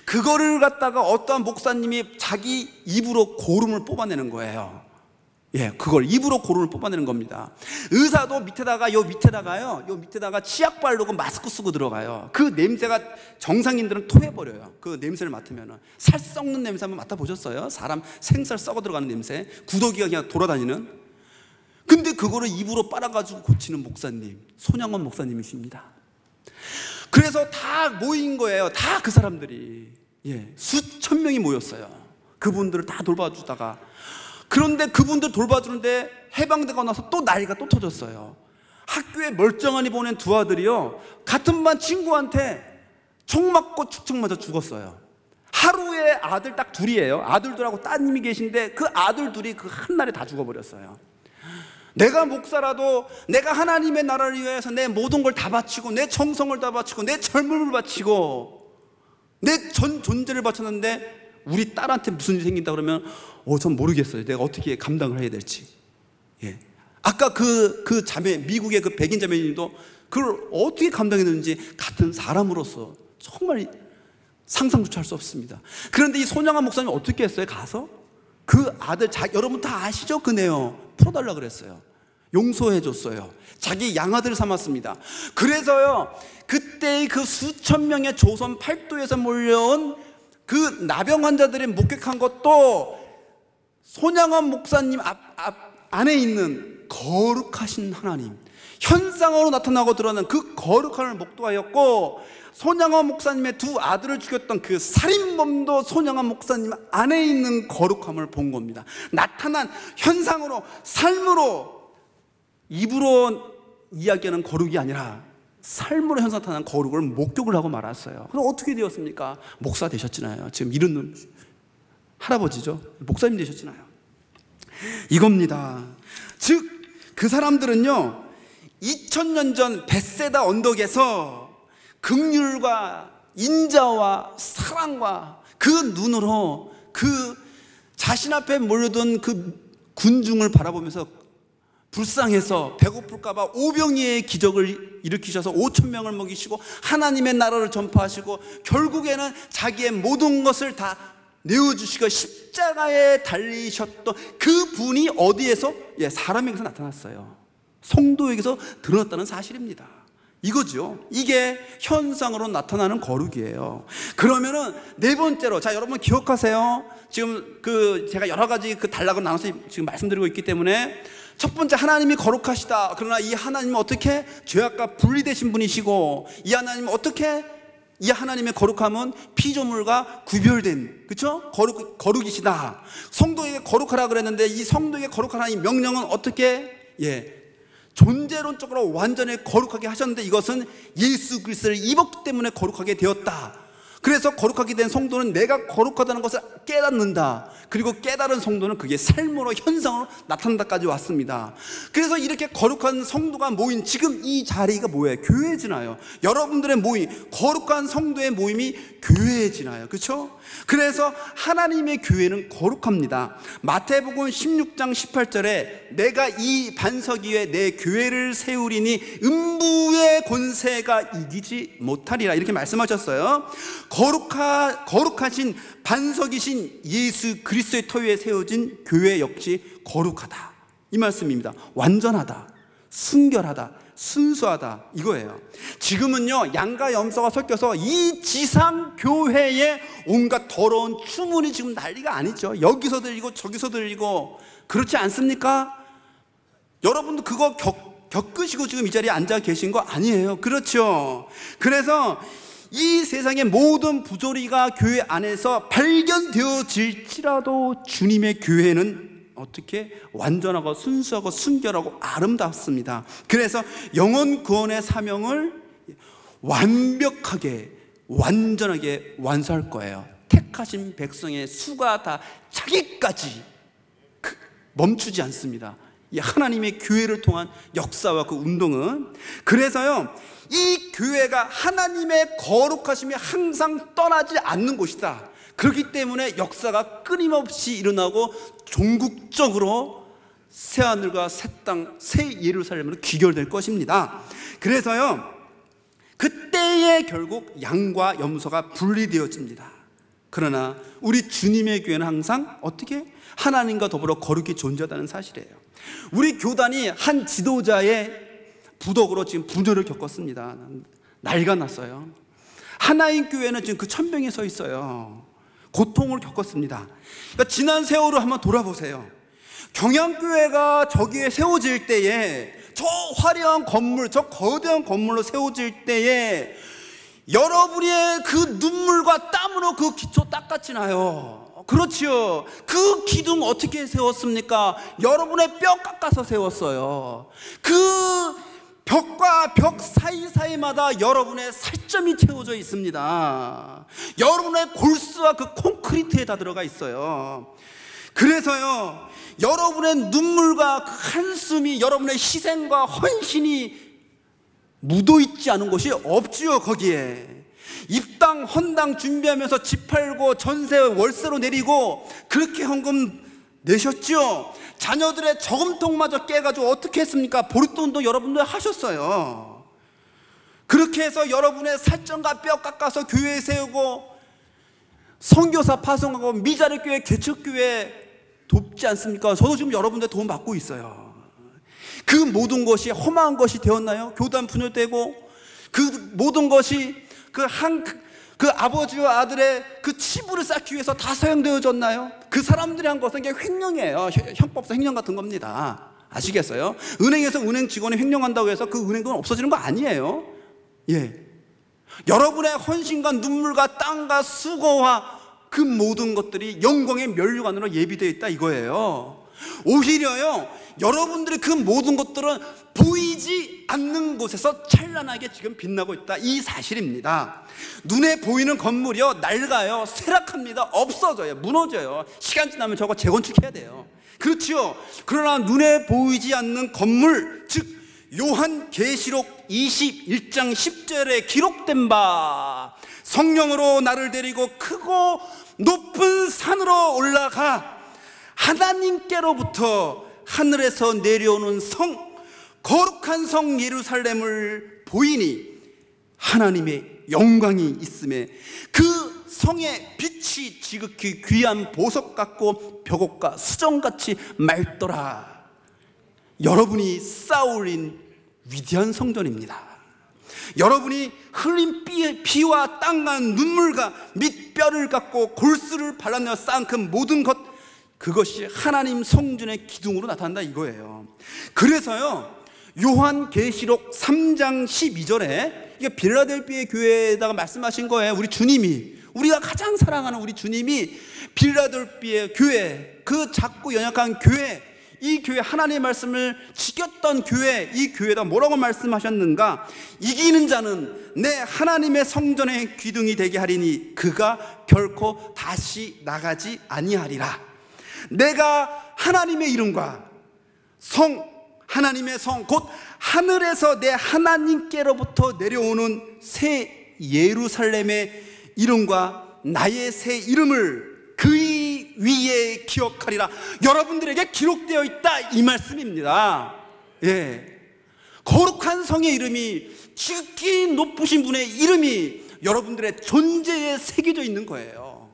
그거를 갖다가 어떠한 목사님이 자기 입으로 고름을 뽑아내는 거예요. 예, 그걸 입으로 고름을 뽑아내는 겁니다. 의사도 밑에다가 치약 바르고 마스크 쓰고 들어가요. 그 냄새가 정상인들은 토해버려요. 그 냄새를 맡으면. 살 썩는 냄새 한번 맡아보셨어요? 사람 생살 썩어 들어가는 냄새, 구더기가 그냥 돌아다니는. 근데 그거를 입으로 빨아가지고 고치는 목사님, 손양원 목사님이십니다. 그래서 다 모인 거예요. 다 그 사람들이. 예, 수천 명이 모였어요. 그분들을 다 돌봐주다가, 그런데 그분들 돌봐주는데 해방되고 나서 또 난리가 또 터졌어요. 학교에 멀쩡하니 보낸 두 아들이요, 같은 반 친구한테 총 맞고 축청 맞아 죽었어요. 하루에 아들 딱 둘이에요. 아들들하고 따님이 계신데 그 아들 둘이 그 한날에 다 죽어버렸어요. 내가 목사라도 내가 하나님의 나라를 위해서 내 모든 걸 다 바치고 내 정성을 다 바치고 내 젊음을 바치고 내 전 존재를 바쳤는데 우리 딸한테 무슨 일이 생긴다 그러면 전 모르겠어요. 내가 어떻게 감당을 해야 될지. 예. 아까 그 자매, 미국의 그 백인 자매님도 그걸 어떻게 감당했는지 같은 사람으로서 정말 상상조차 할 수 없습니다. 그런데 이 손양한 목사님 어떻게 했어요? 가서 그 아들, 여러분 다 아시죠? 그 내용 풀어달라 그랬어요. 용서해 줬어요. 자기 양아들을 삼았습니다. 그래서요, 그때의 그 수천 명의 조선 팔도에서 몰려온 그 나병 환자들이 목격한 것도 손양원 목사님 안에 있는 거룩하신 하나님, 현상으로 나타나고 드러나는 그 거룩함을 목도하였고, 손양원 목사님의 두 아들을 죽였던 그 살인범도 손양원 목사님 안에 있는 거룩함을 본 겁니다. 나타난 현상으로, 삶으로, 입으로 이야기하는 거룩이 아니라 삶으로 나타난 거룩을 목격을 하고 말았어요. 그럼 어떻게 되었습니까? 목사 되셨잖아요. 지금 이런 할아버지죠. 목사님 되셨잖아요. 이겁니다. 즉 그 사람들은요 2000년 전 벳세다 언덕에서 긍휼과 인자와 사랑과 그 눈으로 그 자신 앞에 몰려든 그 군중을 바라보면서 불쌍해서 배고플까봐 오병이의 기적을 일으키셔서 5,000명을 먹이시고 하나님의 나라를 전파하시고 결국에는 자기의 모든 것을 다 내어주시고 십자가에 달리셨던 그 분이 어디에서? 예, 사람에게서 나타났어요. 성도에게서 드러났다는 사실입니다. 이거죠. 이게 현상으로 나타나는 거룩이에요. 그러면은 네 번째로, 자 여러분 기억하세요. 지금 제가 여러 가지 단락을 나눠서 지금 말씀드리고 있기 때문에, 첫 번째 하나님이 거룩하시다. 그러나 이 하나님은 어떻게? 죄악과 분리되신 분이시고, 이 하나님은 어떻게? 이 하나님의 거룩함은 피조물과 구별된, 그렇죠? 거룩이시다. 성도에게 거룩하라 그랬는데 이 성도에게 거룩하라 이 명령은 어떻게? 예, 존재론적으로 완전히 거룩하게 하셨는데 이것은 예수 그리스도를 입었기 때문에 거룩하게 되었다. 그래서 거룩하게 된 성도는 내가 거룩하다는 것을 깨닫는다. 그리고 깨달은 성도는 그게 삶으로, 현상으로 나타난다까지 왔습니다. 그래서 이렇게 거룩한 성도가 모인 지금 이 자리가 뭐예요? 교회잖아요. 여러분들의 모임, 거룩한 성도의 모임이 교회잖아요. 그렇죠? 그래서 하나님의 교회는 거룩합니다. 마태복음 16장 18절에 내가 이 반석 위에 내 교회를 세우리니 음부의 권세가 이기지 못하리라 이렇게 말씀하셨어요. 거룩하신 반석이신 예수 그리스도의 터 위에 세워진 교회 역시 거룩하다 이 말씀입니다. 완전하다, 순결하다, 순수하다 이거예요. 지금은요 양과 염소가 섞여서 이 지상 교회에 온갖 더러운 추문이 지금 난리가 아니죠. 여기서 들리고 저기서 들리고 그렇지 않습니까? 여러분도 그거 겪으시고 지금 이 자리에 앉아 계신 거 아니에요. 그렇죠? 그래서 이 세상의 모든 부조리가 교회 안에서 발견되어질지라도 주님의 교회는 어떻게 완전하고 순수하고 순결하고 아름답습니다. 그래서 영혼 구원의 사명을 완벽하게 완전하게 완수할 거예요. 택하신 백성의 수가 다 차기까지 멈추지 않습니다. 이 하나님의 교회를 통한 역사와 그 운동은. 그래서요, 이 교회가 하나님의 거룩하심이 항상 떠나지 않는 곳이다. 그렇기 때문에 역사가 끊임없이 일어나고 종국적으로 새하늘과 새 땅, 새 예루살렘으로 귀결될 것입니다. 그래서요, 그때에 결국 양과 염소가 분리되어집니다. 그러나 우리 주님의 교회는 항상 어떻게? 하나님과 더불어 거룩히 존재하다는 사실이에요. 우리 교단이 한 지도자의 부덕으로 지금 분열을 겪었습니다. 난리가 났어요. 하나인 교회는 지금 그 천병에 서 있어요. 고통을 겪었습니다. 그러니까 지난 세월을 한번 돌아보세요. 경양교회가 저기에 세워질 때에, 저 화려한 건물, 저 거대한 건물로 세워질 때에 여러분의 그 눈물과 땀으로 그 기초 닦았지나요? 그렇지요. 그 기둥 어떻게 세웠습니까? 여러분의 뼈 깎아서 세웠어요. 그 벽과 벽 사이사이마다 여러분의 살점이 채워져 있습니다. 여러분의 골수와 그 콘크리트에 다 들어가 있어요. 그래서요, 여러분의 눈물과 그 한숨이, 여러분의 희생과 헌신이 묻어있지 않은 곳이 없지요. 거기에 입당 헌당 준비하면서 집 팔고 전세 월세로 내리고 그렇게 헌금 내셨죠. 자녀들의 저금통마저 깨가지고 어떻게 했습니까? 보릿돈도 여러분들 하셨어요. 그렇게 해서 여러분의 살점과 뼈 깎아서 교회에 세우고 선교사 파송하고 미자리 교회, 개척교회 돕지 않습니까? 저도 지금 여러분들 도움 받고 있어요. 그 모든 것이 험한 것이 되었나요? 교단 분열되고 그 모든 것이 그 아버지와 아들의 그 치부를 쌓기 위해서 다 사용되어졌나요? 그 사람들이 한 것은 이게 횡령이에요. 형법상 횡령 같은 겁니다. 아시겠어요? 은행에서 은행 직원이 횡령한다고 해서 그 은행은 없어지는 거 아니에요. 예. 여러분의 헌신과 눈물과 땀과 수고와 그 모든 것들이 영광의 면류관으로 예비되어 있다 이거예요. 오히려요, 여러분들의 그 모든 것들은 보이지 않는 곳에서 찬란하게 지금 빛나고 있다, 이 사실입니다. 눈에 보이는 건물이요, 낡아요, 쇠락합니다, 없어져요, 무너져요. 시간 지나면 저거 재건축해야 돼요. 그렇지요. 그러나 눈에 보이지 않는 건물, 즉 요한계시록 21장 10절에 기록된 바, 성령으로 나를 데리고 크고 높은 산으로 올라가 하나님께로부터 하늘에서 내려오는 성, 거룩한 성 예루살렘을 보이니 하나님의 영광이 있음에 그 성의 빛이 지극히 귀한 보석 같고 벽옥과 수정같이 맑더라. 여러분이 쌓아올린 위대한 성전입니다. 여러분이 흘린 피와 땀과 눈물과 밑뼈를 깎고 골수를 발라내어 쌓은 그 모든 것, 그것이 하나님 성전의 기둥으로 나타난다 이거예요. 그래서요, 요한계시록 3장 12절에 이게 빌라델비아 교회에다가 말씀하신 거예요. 우리 주님이, 우리가 가장 사랑하는 우리 주님이 빌라델비아 교회, 그 작고 연약한 교회, 이 교회 하나님의 말씀을 지켰던 교회, 이 교회에다 뭐라고 말씀하셨는가? 이기는 자는 내 하나님의 성전의 기둥이 되게 하리니 그가 결코 다시 나가지 아니하리라. 내가 하나님의 이름과 성, 하나님의 성, 곧 하늘에서 내 하나님께로부터 내려오는 새 예루살렘의 이름과 나의 새 이름을 그의 위에 기억하리라. 여러분들에게 기록되어 있다 이 말씀입니다. 예. 거룩한 성의 이름이, 지극히 높으신 분의 이름이 여러분들의 존재에 새겨져 있는 거예요.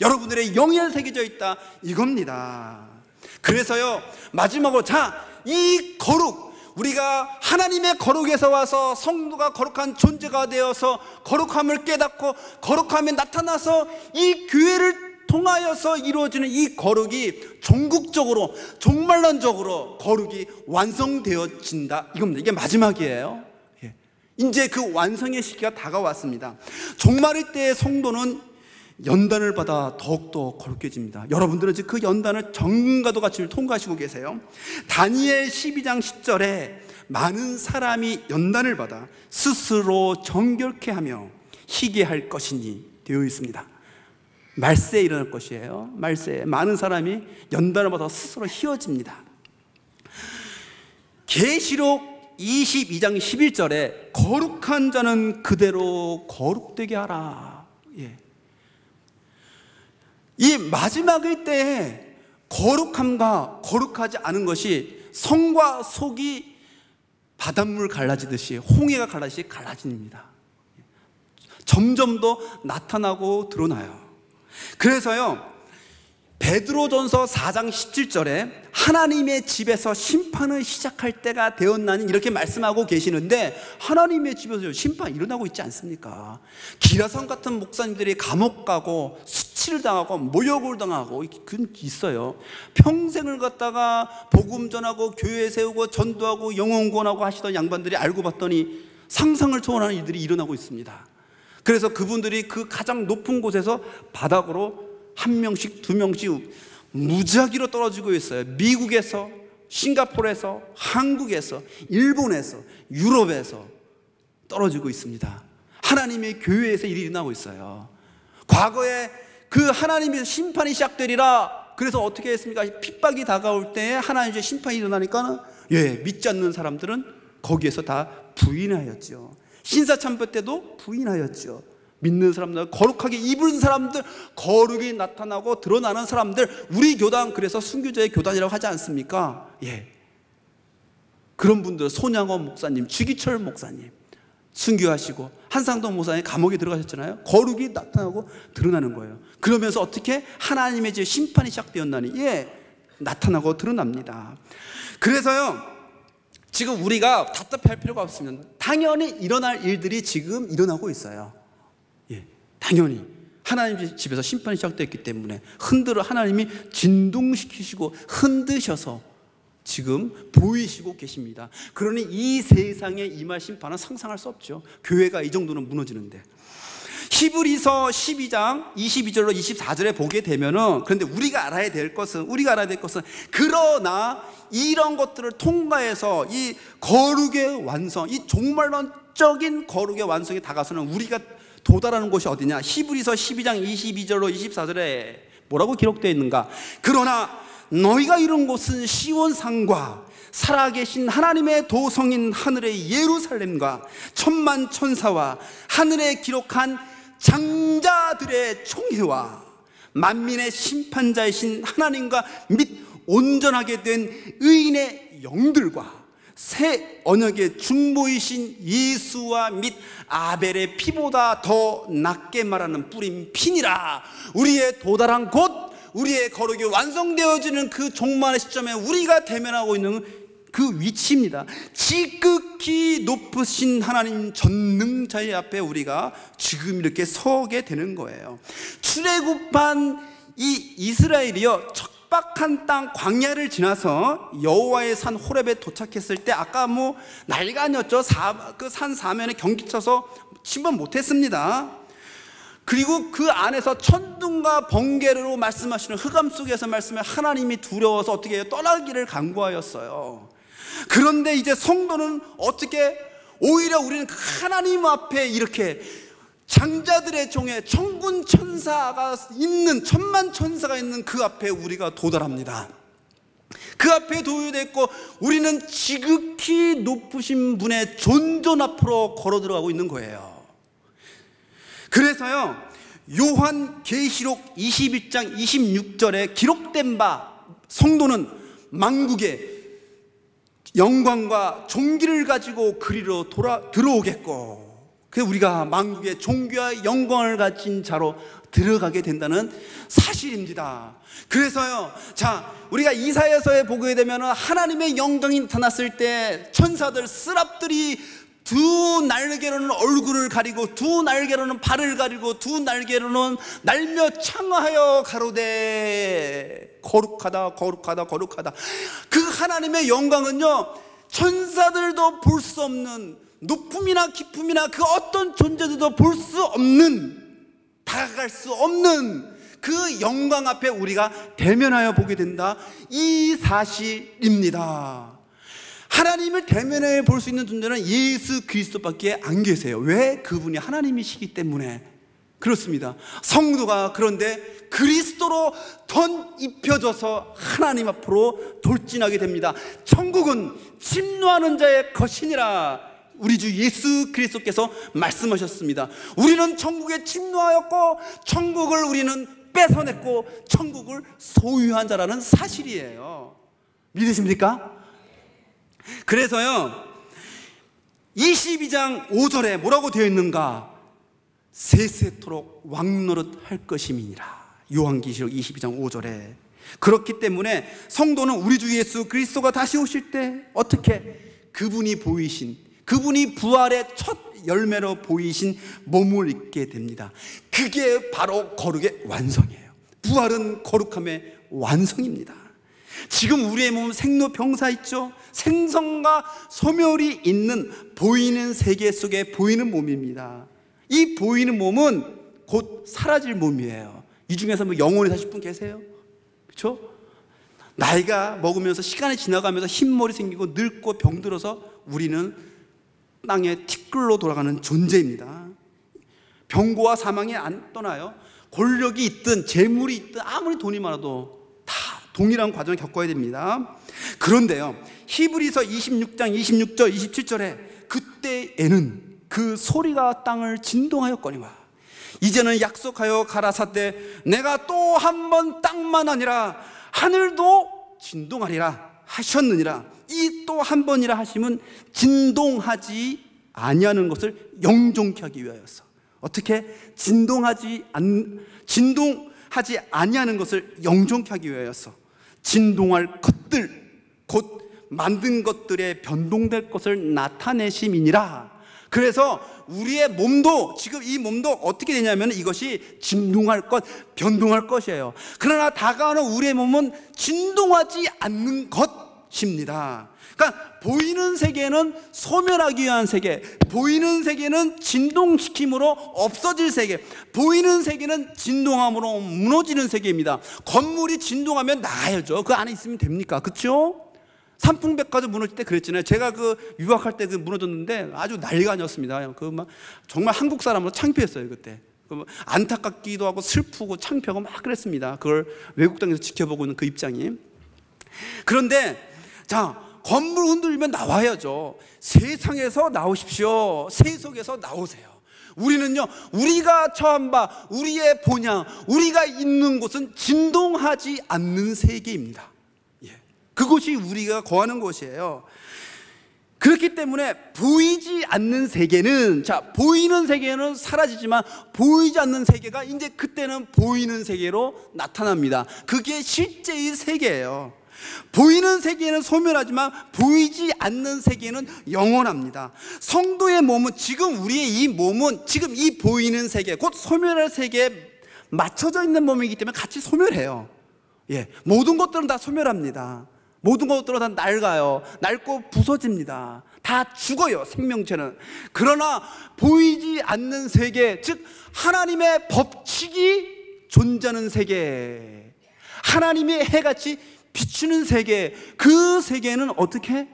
여러분들의 영에 새겨져 있다 이겁니다. 그래서요, 마지막으로 이 거룩, 우리가 하나님의 거룩에서 와서 성도가 거룩한 존재가 되어서 거룩함을 깨닫고 거룩함에 나타나서 이 교회를 통하여서 이루어지는 이 거룩이 전국적으로, 종말론적으로 거룩이 완성되어진다 이겁니다. 이게 마지막이에요. 이제 그 완성의 시기가 다가왔습니다. 종말의 때의 성도는 연단을 받아 더욱더 거룩해집니다. 여러분들은 지금 그 연단을 정금과도 같이 통과하시고 계세요. 다니엘 12장 10절에 많은 사람이 연단을 받아 스스로 정결케 하며 희게 할 것이니 되어 있습니다. 말세에 일어날 것이에요. 말세에 많은 사람이 연단을 받아 스스로 희어집니다. 계시록 22장 11절에 거룩한 자는 그대로 거룩되게 하라. 이 마지막의 때에 거룩함과 거룩하지 않은 것이 성과 속이 바닷물 갈라지듯이, 홍해가 갈라지듯이 갈라집니다. 점점 더 나타나고 드러나요. 그래서요, 베드로전서 4장 17절에 하나님의 집에서 심판을 시작할 때가 되었나니 이렇게 말씀하고 계시는데, 하나님의 집에서 심판이 일어나고 있지 않습니까? 기라성 같은 목사님들이 감옥 가고 수치를 당하고 모욕을 당하고 그건 있어요. 평생을 갖다가 복음 전하고 교회 세우고 전도하고 영혼 구원하고 하시던 양반들이 알고 봤더니 상상을 초월하는 일들이 일어나고 있습니다. 그래서 그분들이 그 가장 높은 곳에서 바닥으로 한 명씩 두 명씩 무작위로 떨어지고 있어요. 미국에서, 싱가포르에서, 한국에서, 일본에서, 유럽에서 떨어지고 있습니다. 하나님의 교회에서 일이 일어나고 있어요. 과거에 그 하나님의 심판이 시작되리라, 그래서 어떻게 했습니까? 핍박이 다가올 때 하나님의 심판이 일어나니까 믿지 않는 사람들은 거기에서 다 부인하였죠. 신사참배 때도 부인하였죠. 믿는 사람들, 거룩하게 입은 사람들, 거룩이 나타나고 드러나는 사람들, 우리 교단, 그래서 순교자의 교단이라고 하지 않습니까? 그런 분들, 손양원 목사님, 주기철 목사님 순교하시고 한상동 목사님 감옥에 들어가셨잖아요. 거룩이 나타나고 드러나는 거예요. 그러면서 어떻게 하나님의 제 심판이 시작되었나니 나타나고 드러납니다. 그래서요, 지금 우리가 답답할 필요가 없습니다. 당연히 일어날 일들이 지금 일어나고 있어요. 당연히 하나님 집에서 심판이 시작됐기 때문에 하나님이 진동시키시고 흔드셔서 지금 보이시고 계십니다. 그러니 이 세상에 임할 심판은 상상할 수 없죠. 교회가 이 정도는 무너지는데. 히브리서 12장 22절로 24절에 보게 되면은, 그런데 우리가 알아야 될 것은 그러나 이런 것들을 통과해서 이 거룩의 완성, 이 종말론적인 거룩의 완성에 다가서는 우리가 도달하는 곳이 어디냐? 히브리서 12장 22절로 24절에 뭐라고 기록되어 있는가? 그러나 너희가 이룬 곳은 시온산과 살아계신 하나님의 도성인 하늘의 예루살렘과 천만 천사와 하늘에 기록한 장자들의 총회와 만민의 심판자이신 하나님과 및 온전하게 된 의인의 영들과 새 언약의 중보이신 예수와 및 아벨의 피보다 더 낫게 말하는 뿌린 피니라. 우리의 도달한 곳, 우리의 거룩이 완성되어지는 그 종말의 시점에 우리가 대면하고 있는 그 위치입니다. 지극히 높으신 하나님 전능자의 앞에 우리가 지금 이렇게 서게 되는 거예요. 출애굽한 이 이스라엘이요, 척박한 땅 광야를 지나서 여호와의 산 호렙에 도착했을 때 아까 난리가 아니었죠. 그 산 사면에 경기쳐서 침범 못했습니다. 그리고 그 안에서 천둥과 번개로 말씀하시는 흑암 속에서 말씀해 하나님이 두려워서 어떻게 해요? 떠나기를 간구하였어요. 그런데 이제 성도는 어떻게, 오히려 우리는 하나님 앞에 이렇게 장자들의 종에 천군 천사가 있는, 천만 천사가 있는 그 앞에 우리가 도달합니다. 그 앞에 도달했고 우리는 지극히 높으신 분의 존존 앞으로 걸어 들어가고 있는 거예요. 그래서요, 요한 계시록 21장 26절에 기록된 바 성도는 만국의 영광과 종기를 가지고 그리로 들어오겠고, 그래서 우리가 만국의 종기와 영광을 가진 자로 들어가게 된다는 사실입니다. 그래서요, 우리가 이사야서에 보게 되면 하나님의 영광이 나타났을 때 천사들, 스랍들이 두 날개로는 얼굴을 가리고 두 날개로는 발을 가리고 두 날개로는 날며 창하여 가로되 거룩하다 거룩하다 거룩하다. 그 하나님의 영광은요, 천사들도 볼 수 없는 높음이나 깊음이나 그 어떤 존재들도 볼 수 없는 다가갈 수 없는 그 영광 앞에 우리가 대면하여 보게 된다, 이 사실입니다. 하나님을 대면해 볼 수 있는 존재는 예수 그리스도밖에 안 계세요. 왜? 그분이 하나님이시기 때문에 그렇습니다. 성도가 그런데 그리스도로 덧 입혀져서 하나님 앞으로 돌진하게 됩니다. 천국은 침노하는 자의 것이니라, 우리 주 예수 그리스도께서 말씀하셨습니다. 우리는 천국에 침노하였고 천국을 우리는 뺏어냈고 천국을 소유한 자라는 사실이에요. 믿으십니까? 그래서요 22장 5절에 뭐라고 되어 있는가? 세세토록 왕노릇 할 것임이니라. 요한계시록 22장 5절에. 그렇기 때문에 성도는 우리 주 예수 그리스도가 다시 오실 때 어떻게 그분이 보이신, 그분이 부활의 첫 열매로 보이신 몸을 입게 됩니다. 그게 바로 거룩의 완성이에요. 부활은 거룩함의 완성입니다. 지금 우리의 몸은 생로병사 있죠. 생성과 소멸이 있는 보이는 세계 속에 보이는 몸입니다. 이 보이는 몸은 곧 사라질 몸이에요. 이 중에서 뭐 영원히 사실 분 계세요? 그렇죠? 나이가 먹으면서 시간이 지나가면서 흰머리 생기고 늙고 병들어서 우리는 땅에 티끌로 돌아가는 존재입니다. 병고와 사망이 안 떠나요. 권력이 있든 재물이 있든 아무리 돈이 많아도 다 동일한 과정을 겪어야 됩니다. 그런데요 히브리서 26장 26절 27절에 그때에는 그 소리가 땅을 진동하였거니와 이제는 약속하여 가라사대 내가 또 한 번 땅만 아니라 하늘도 진동하리라 하셨느니라. 이 또 한 번이라 하심은 진동하지 아니하는 것을 영존케 하기 위하여서. 어떻게? 진동하지 아니하는 것을 영존케 하기 위하여서. 진동할 것들 곧 만든 것들에 변동될 것을 나타내심이니라. 그래서 우리의 몸도, 지금 이 몸도 어떻게 되냐면 이것이 진동할 것, 변동할 것이에요. 그러나 다가오는 우리의 몸은 진동하지 않는 것입니다. 그러니까 보이는 세계는 소멸하기 위한 세계, 보이는 세계는 진동시킴으로 없어질 세계, 보이는 세계는 진동함으로 무너지는 세계입니다. 건물이 진동하면 나가야죠. 그 안에 있으면 됩니까? 그렇죠? 삼풍백화점 무너질 때 그랬잖아요. 제가 그 유학할 때 그 무너졌는데 아주 난리가 아니었습니다. 그 막 정말 한국 사람으로 창피했어요 그때. 안타깝기도 하고 슬프고 창피하고 막 그랬습니다. 그걸 외국 땅에서 지켜보고 있는 그 입장이. 그런데 자, 건물 흔들리면 나와야죠. 세상에서 나오십시오. 세속에서 나오세요. 우리는요, 우리가 처한 바, 우리의 본향, 우리가 있는 곳은 진동하지 않는 세계입니다. 그것이 우리가 거하는 곳이에요. 그렇기 때문에 보이지 않는 세계는, 자, 보이는 세계는 사라지지만 보이지 않는 세계가 이제 그때는 보이는 세계로 나타납니다. 그게 실제의 세계예요. 보이는 세계는 소멸하지만 보이지 않는 세계는 영원합니다. 성도의 몸은, 지금 우리의 이 몸은 지금 이 보이는 세계, 곧 소멸할 세계에 맞춰져 있는 몸이기 때문에 같이 소멸해요. 모든 것들은 다 소멸합니다. 모든 것들은 다 낡아요. 낡고 부서집니다. 다 죽어요, 생명체는. 그러나 보이지 않는 세계, 즉 하나님의 법칙이 존재하는 세계, 하나님의 해같이 비추는 세계, 그 세계는 어떻게?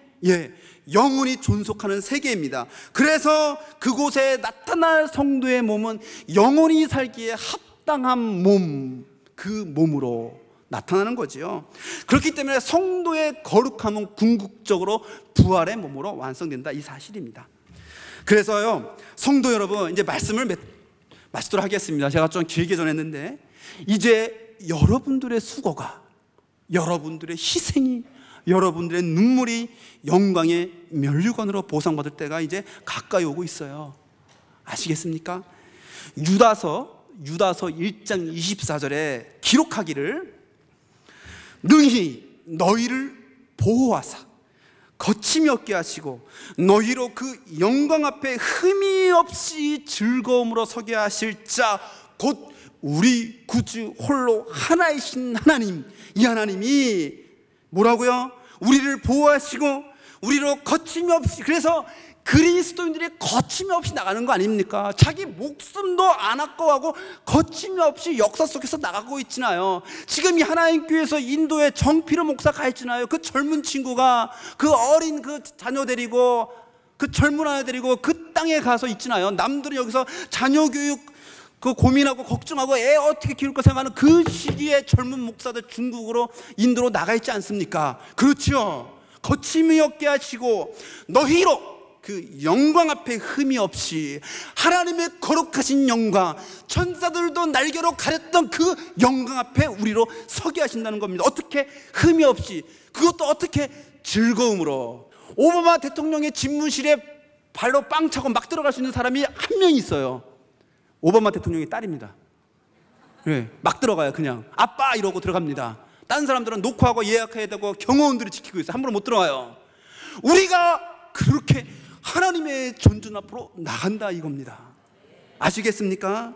영원히 존속하는 세계입니다. 그래서 그곳에 나타날 성도의 몸은 영원히 살기에 합당한 몸, 그 몸으로 나타나는 거지요. 그렇기 때문에 성도의 거룩함은 궁극적으로 부활의 몸으로 완성된다, 이 사실입니다. 그래서요 성도 여러분, 이제 말씀을 마치도록 하겠습니다. 제가 좀 길게 전했는데 이제 여러분들의 수고가, 여러분들의 희생이, 여러분들의 눈물이 영광의 면류관으로 보상받을 때가 이제 가까이 오고 있어요. 아시겠습니까? 유다서 1장 24절에 기록하기를 능히 너희를 보호하사 거침이 없게 하시고 너희로 그 영광 앞에 흠이 없이 즐거움으로 서게 하실 자 곧 우리 구주 홀로 하나이신 하나님, 이 하나님이 뭐라고요? 우리를 보호하시고 우리로 거침이 없이, 그래서 그리스도인들이 거침없이 나가는 거 아닙니까? 자기 목숨도 안 아까워하고 거침없이 역사 속에서 나가고 있잖아요. 지금 이 하나님 교회에서 인도에 정필호 목사 가 있잖아요. 그 젊은 친구가 그 어린 그 자녀 데리고, 그 젊은 아이 데리고 그 땅에 가서 있잖아요. 남들은 여기서 자녀 교육 그 고민하고 걱정하고 애 어떻게 키울까 생각하는 그 시기에 젊은 목사들 중국으로, 인도로 나가 있지 않습니까? 그렇죠. 거침이 없게 하시고 너희로 그 영광 앞에 흠이 없이 하나님의 거룩하신 영광, 천사들도 날개로 가렸던 그 영광 앞에 우리로 서게 하신다는 겁니다. 어떻게? 흠이 없이, 그것도 어떻게? 즐거움으로. 오바마 대통령의 집무실에 발로 빵 차고 막 들어갈 수 있는 사람이 한 명 있어요. 오바마 대통령의 딸입니다. 네, 막 들어가요. 그냥 아빠 이러고 들어갑니다. 다른 사람들은 녹화하고 예약해야 되고 경호원들이 지키고 있어요. 함부로 못 들어가요. 우리가 그렇게 하나님의 존전 앞으로 나간다 이겁니다. 아시겠습니까?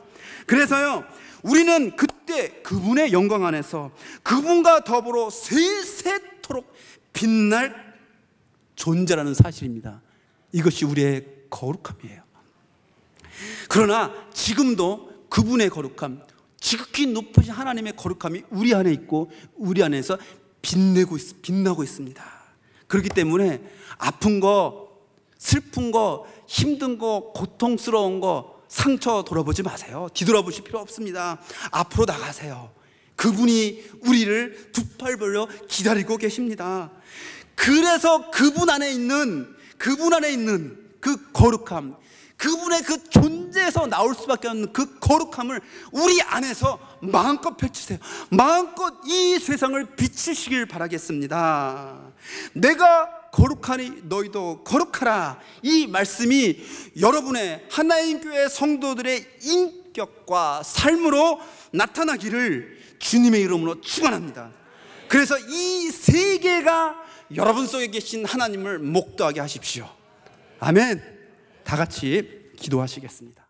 그래서요, 우리는 그때 그분의 영광 안에서 그분과 더불어 세세토록 빛날 존재라는 사실입니다. 이것이 우리의 거룩함이에요. 그러나 지금도 그분의 거룩함, 지극히 높으신 하나님의 거룩함이 우리 안에 있고 우리 안에서 빛나고 있습니다. 그렇기 때문에 아픈 거, 슬픈 거, 힘든 거, 고통스러운 거, 상처 돌아보지 마세요. 뒤돌아보실 필요 없습니다. 앞으로 나가세요. 그분이 우리를 두 팔 벌려 기다리고 계십니다. 그래서 그분 안에 있는 그 거룩함, 그분의 그 존재에서 나올 수밖에 없는 그 거룩함을 우리 안에서 마음껏 펼치세요. 마음껏 이 세상을 비추시길 바라겠습니다. 내가 거룩하니 너희도 거룩하라. 이 말씀이 여러분의 하나님 교회 성도들의 인격과 삶으로 나타나기를 주님의 이름으로 축원합니다. 그래서 이 세계가 여러분 속에 계신 하나님을 목도하게 하십시오. 아멘. 다 같이 기도하시겠습니다.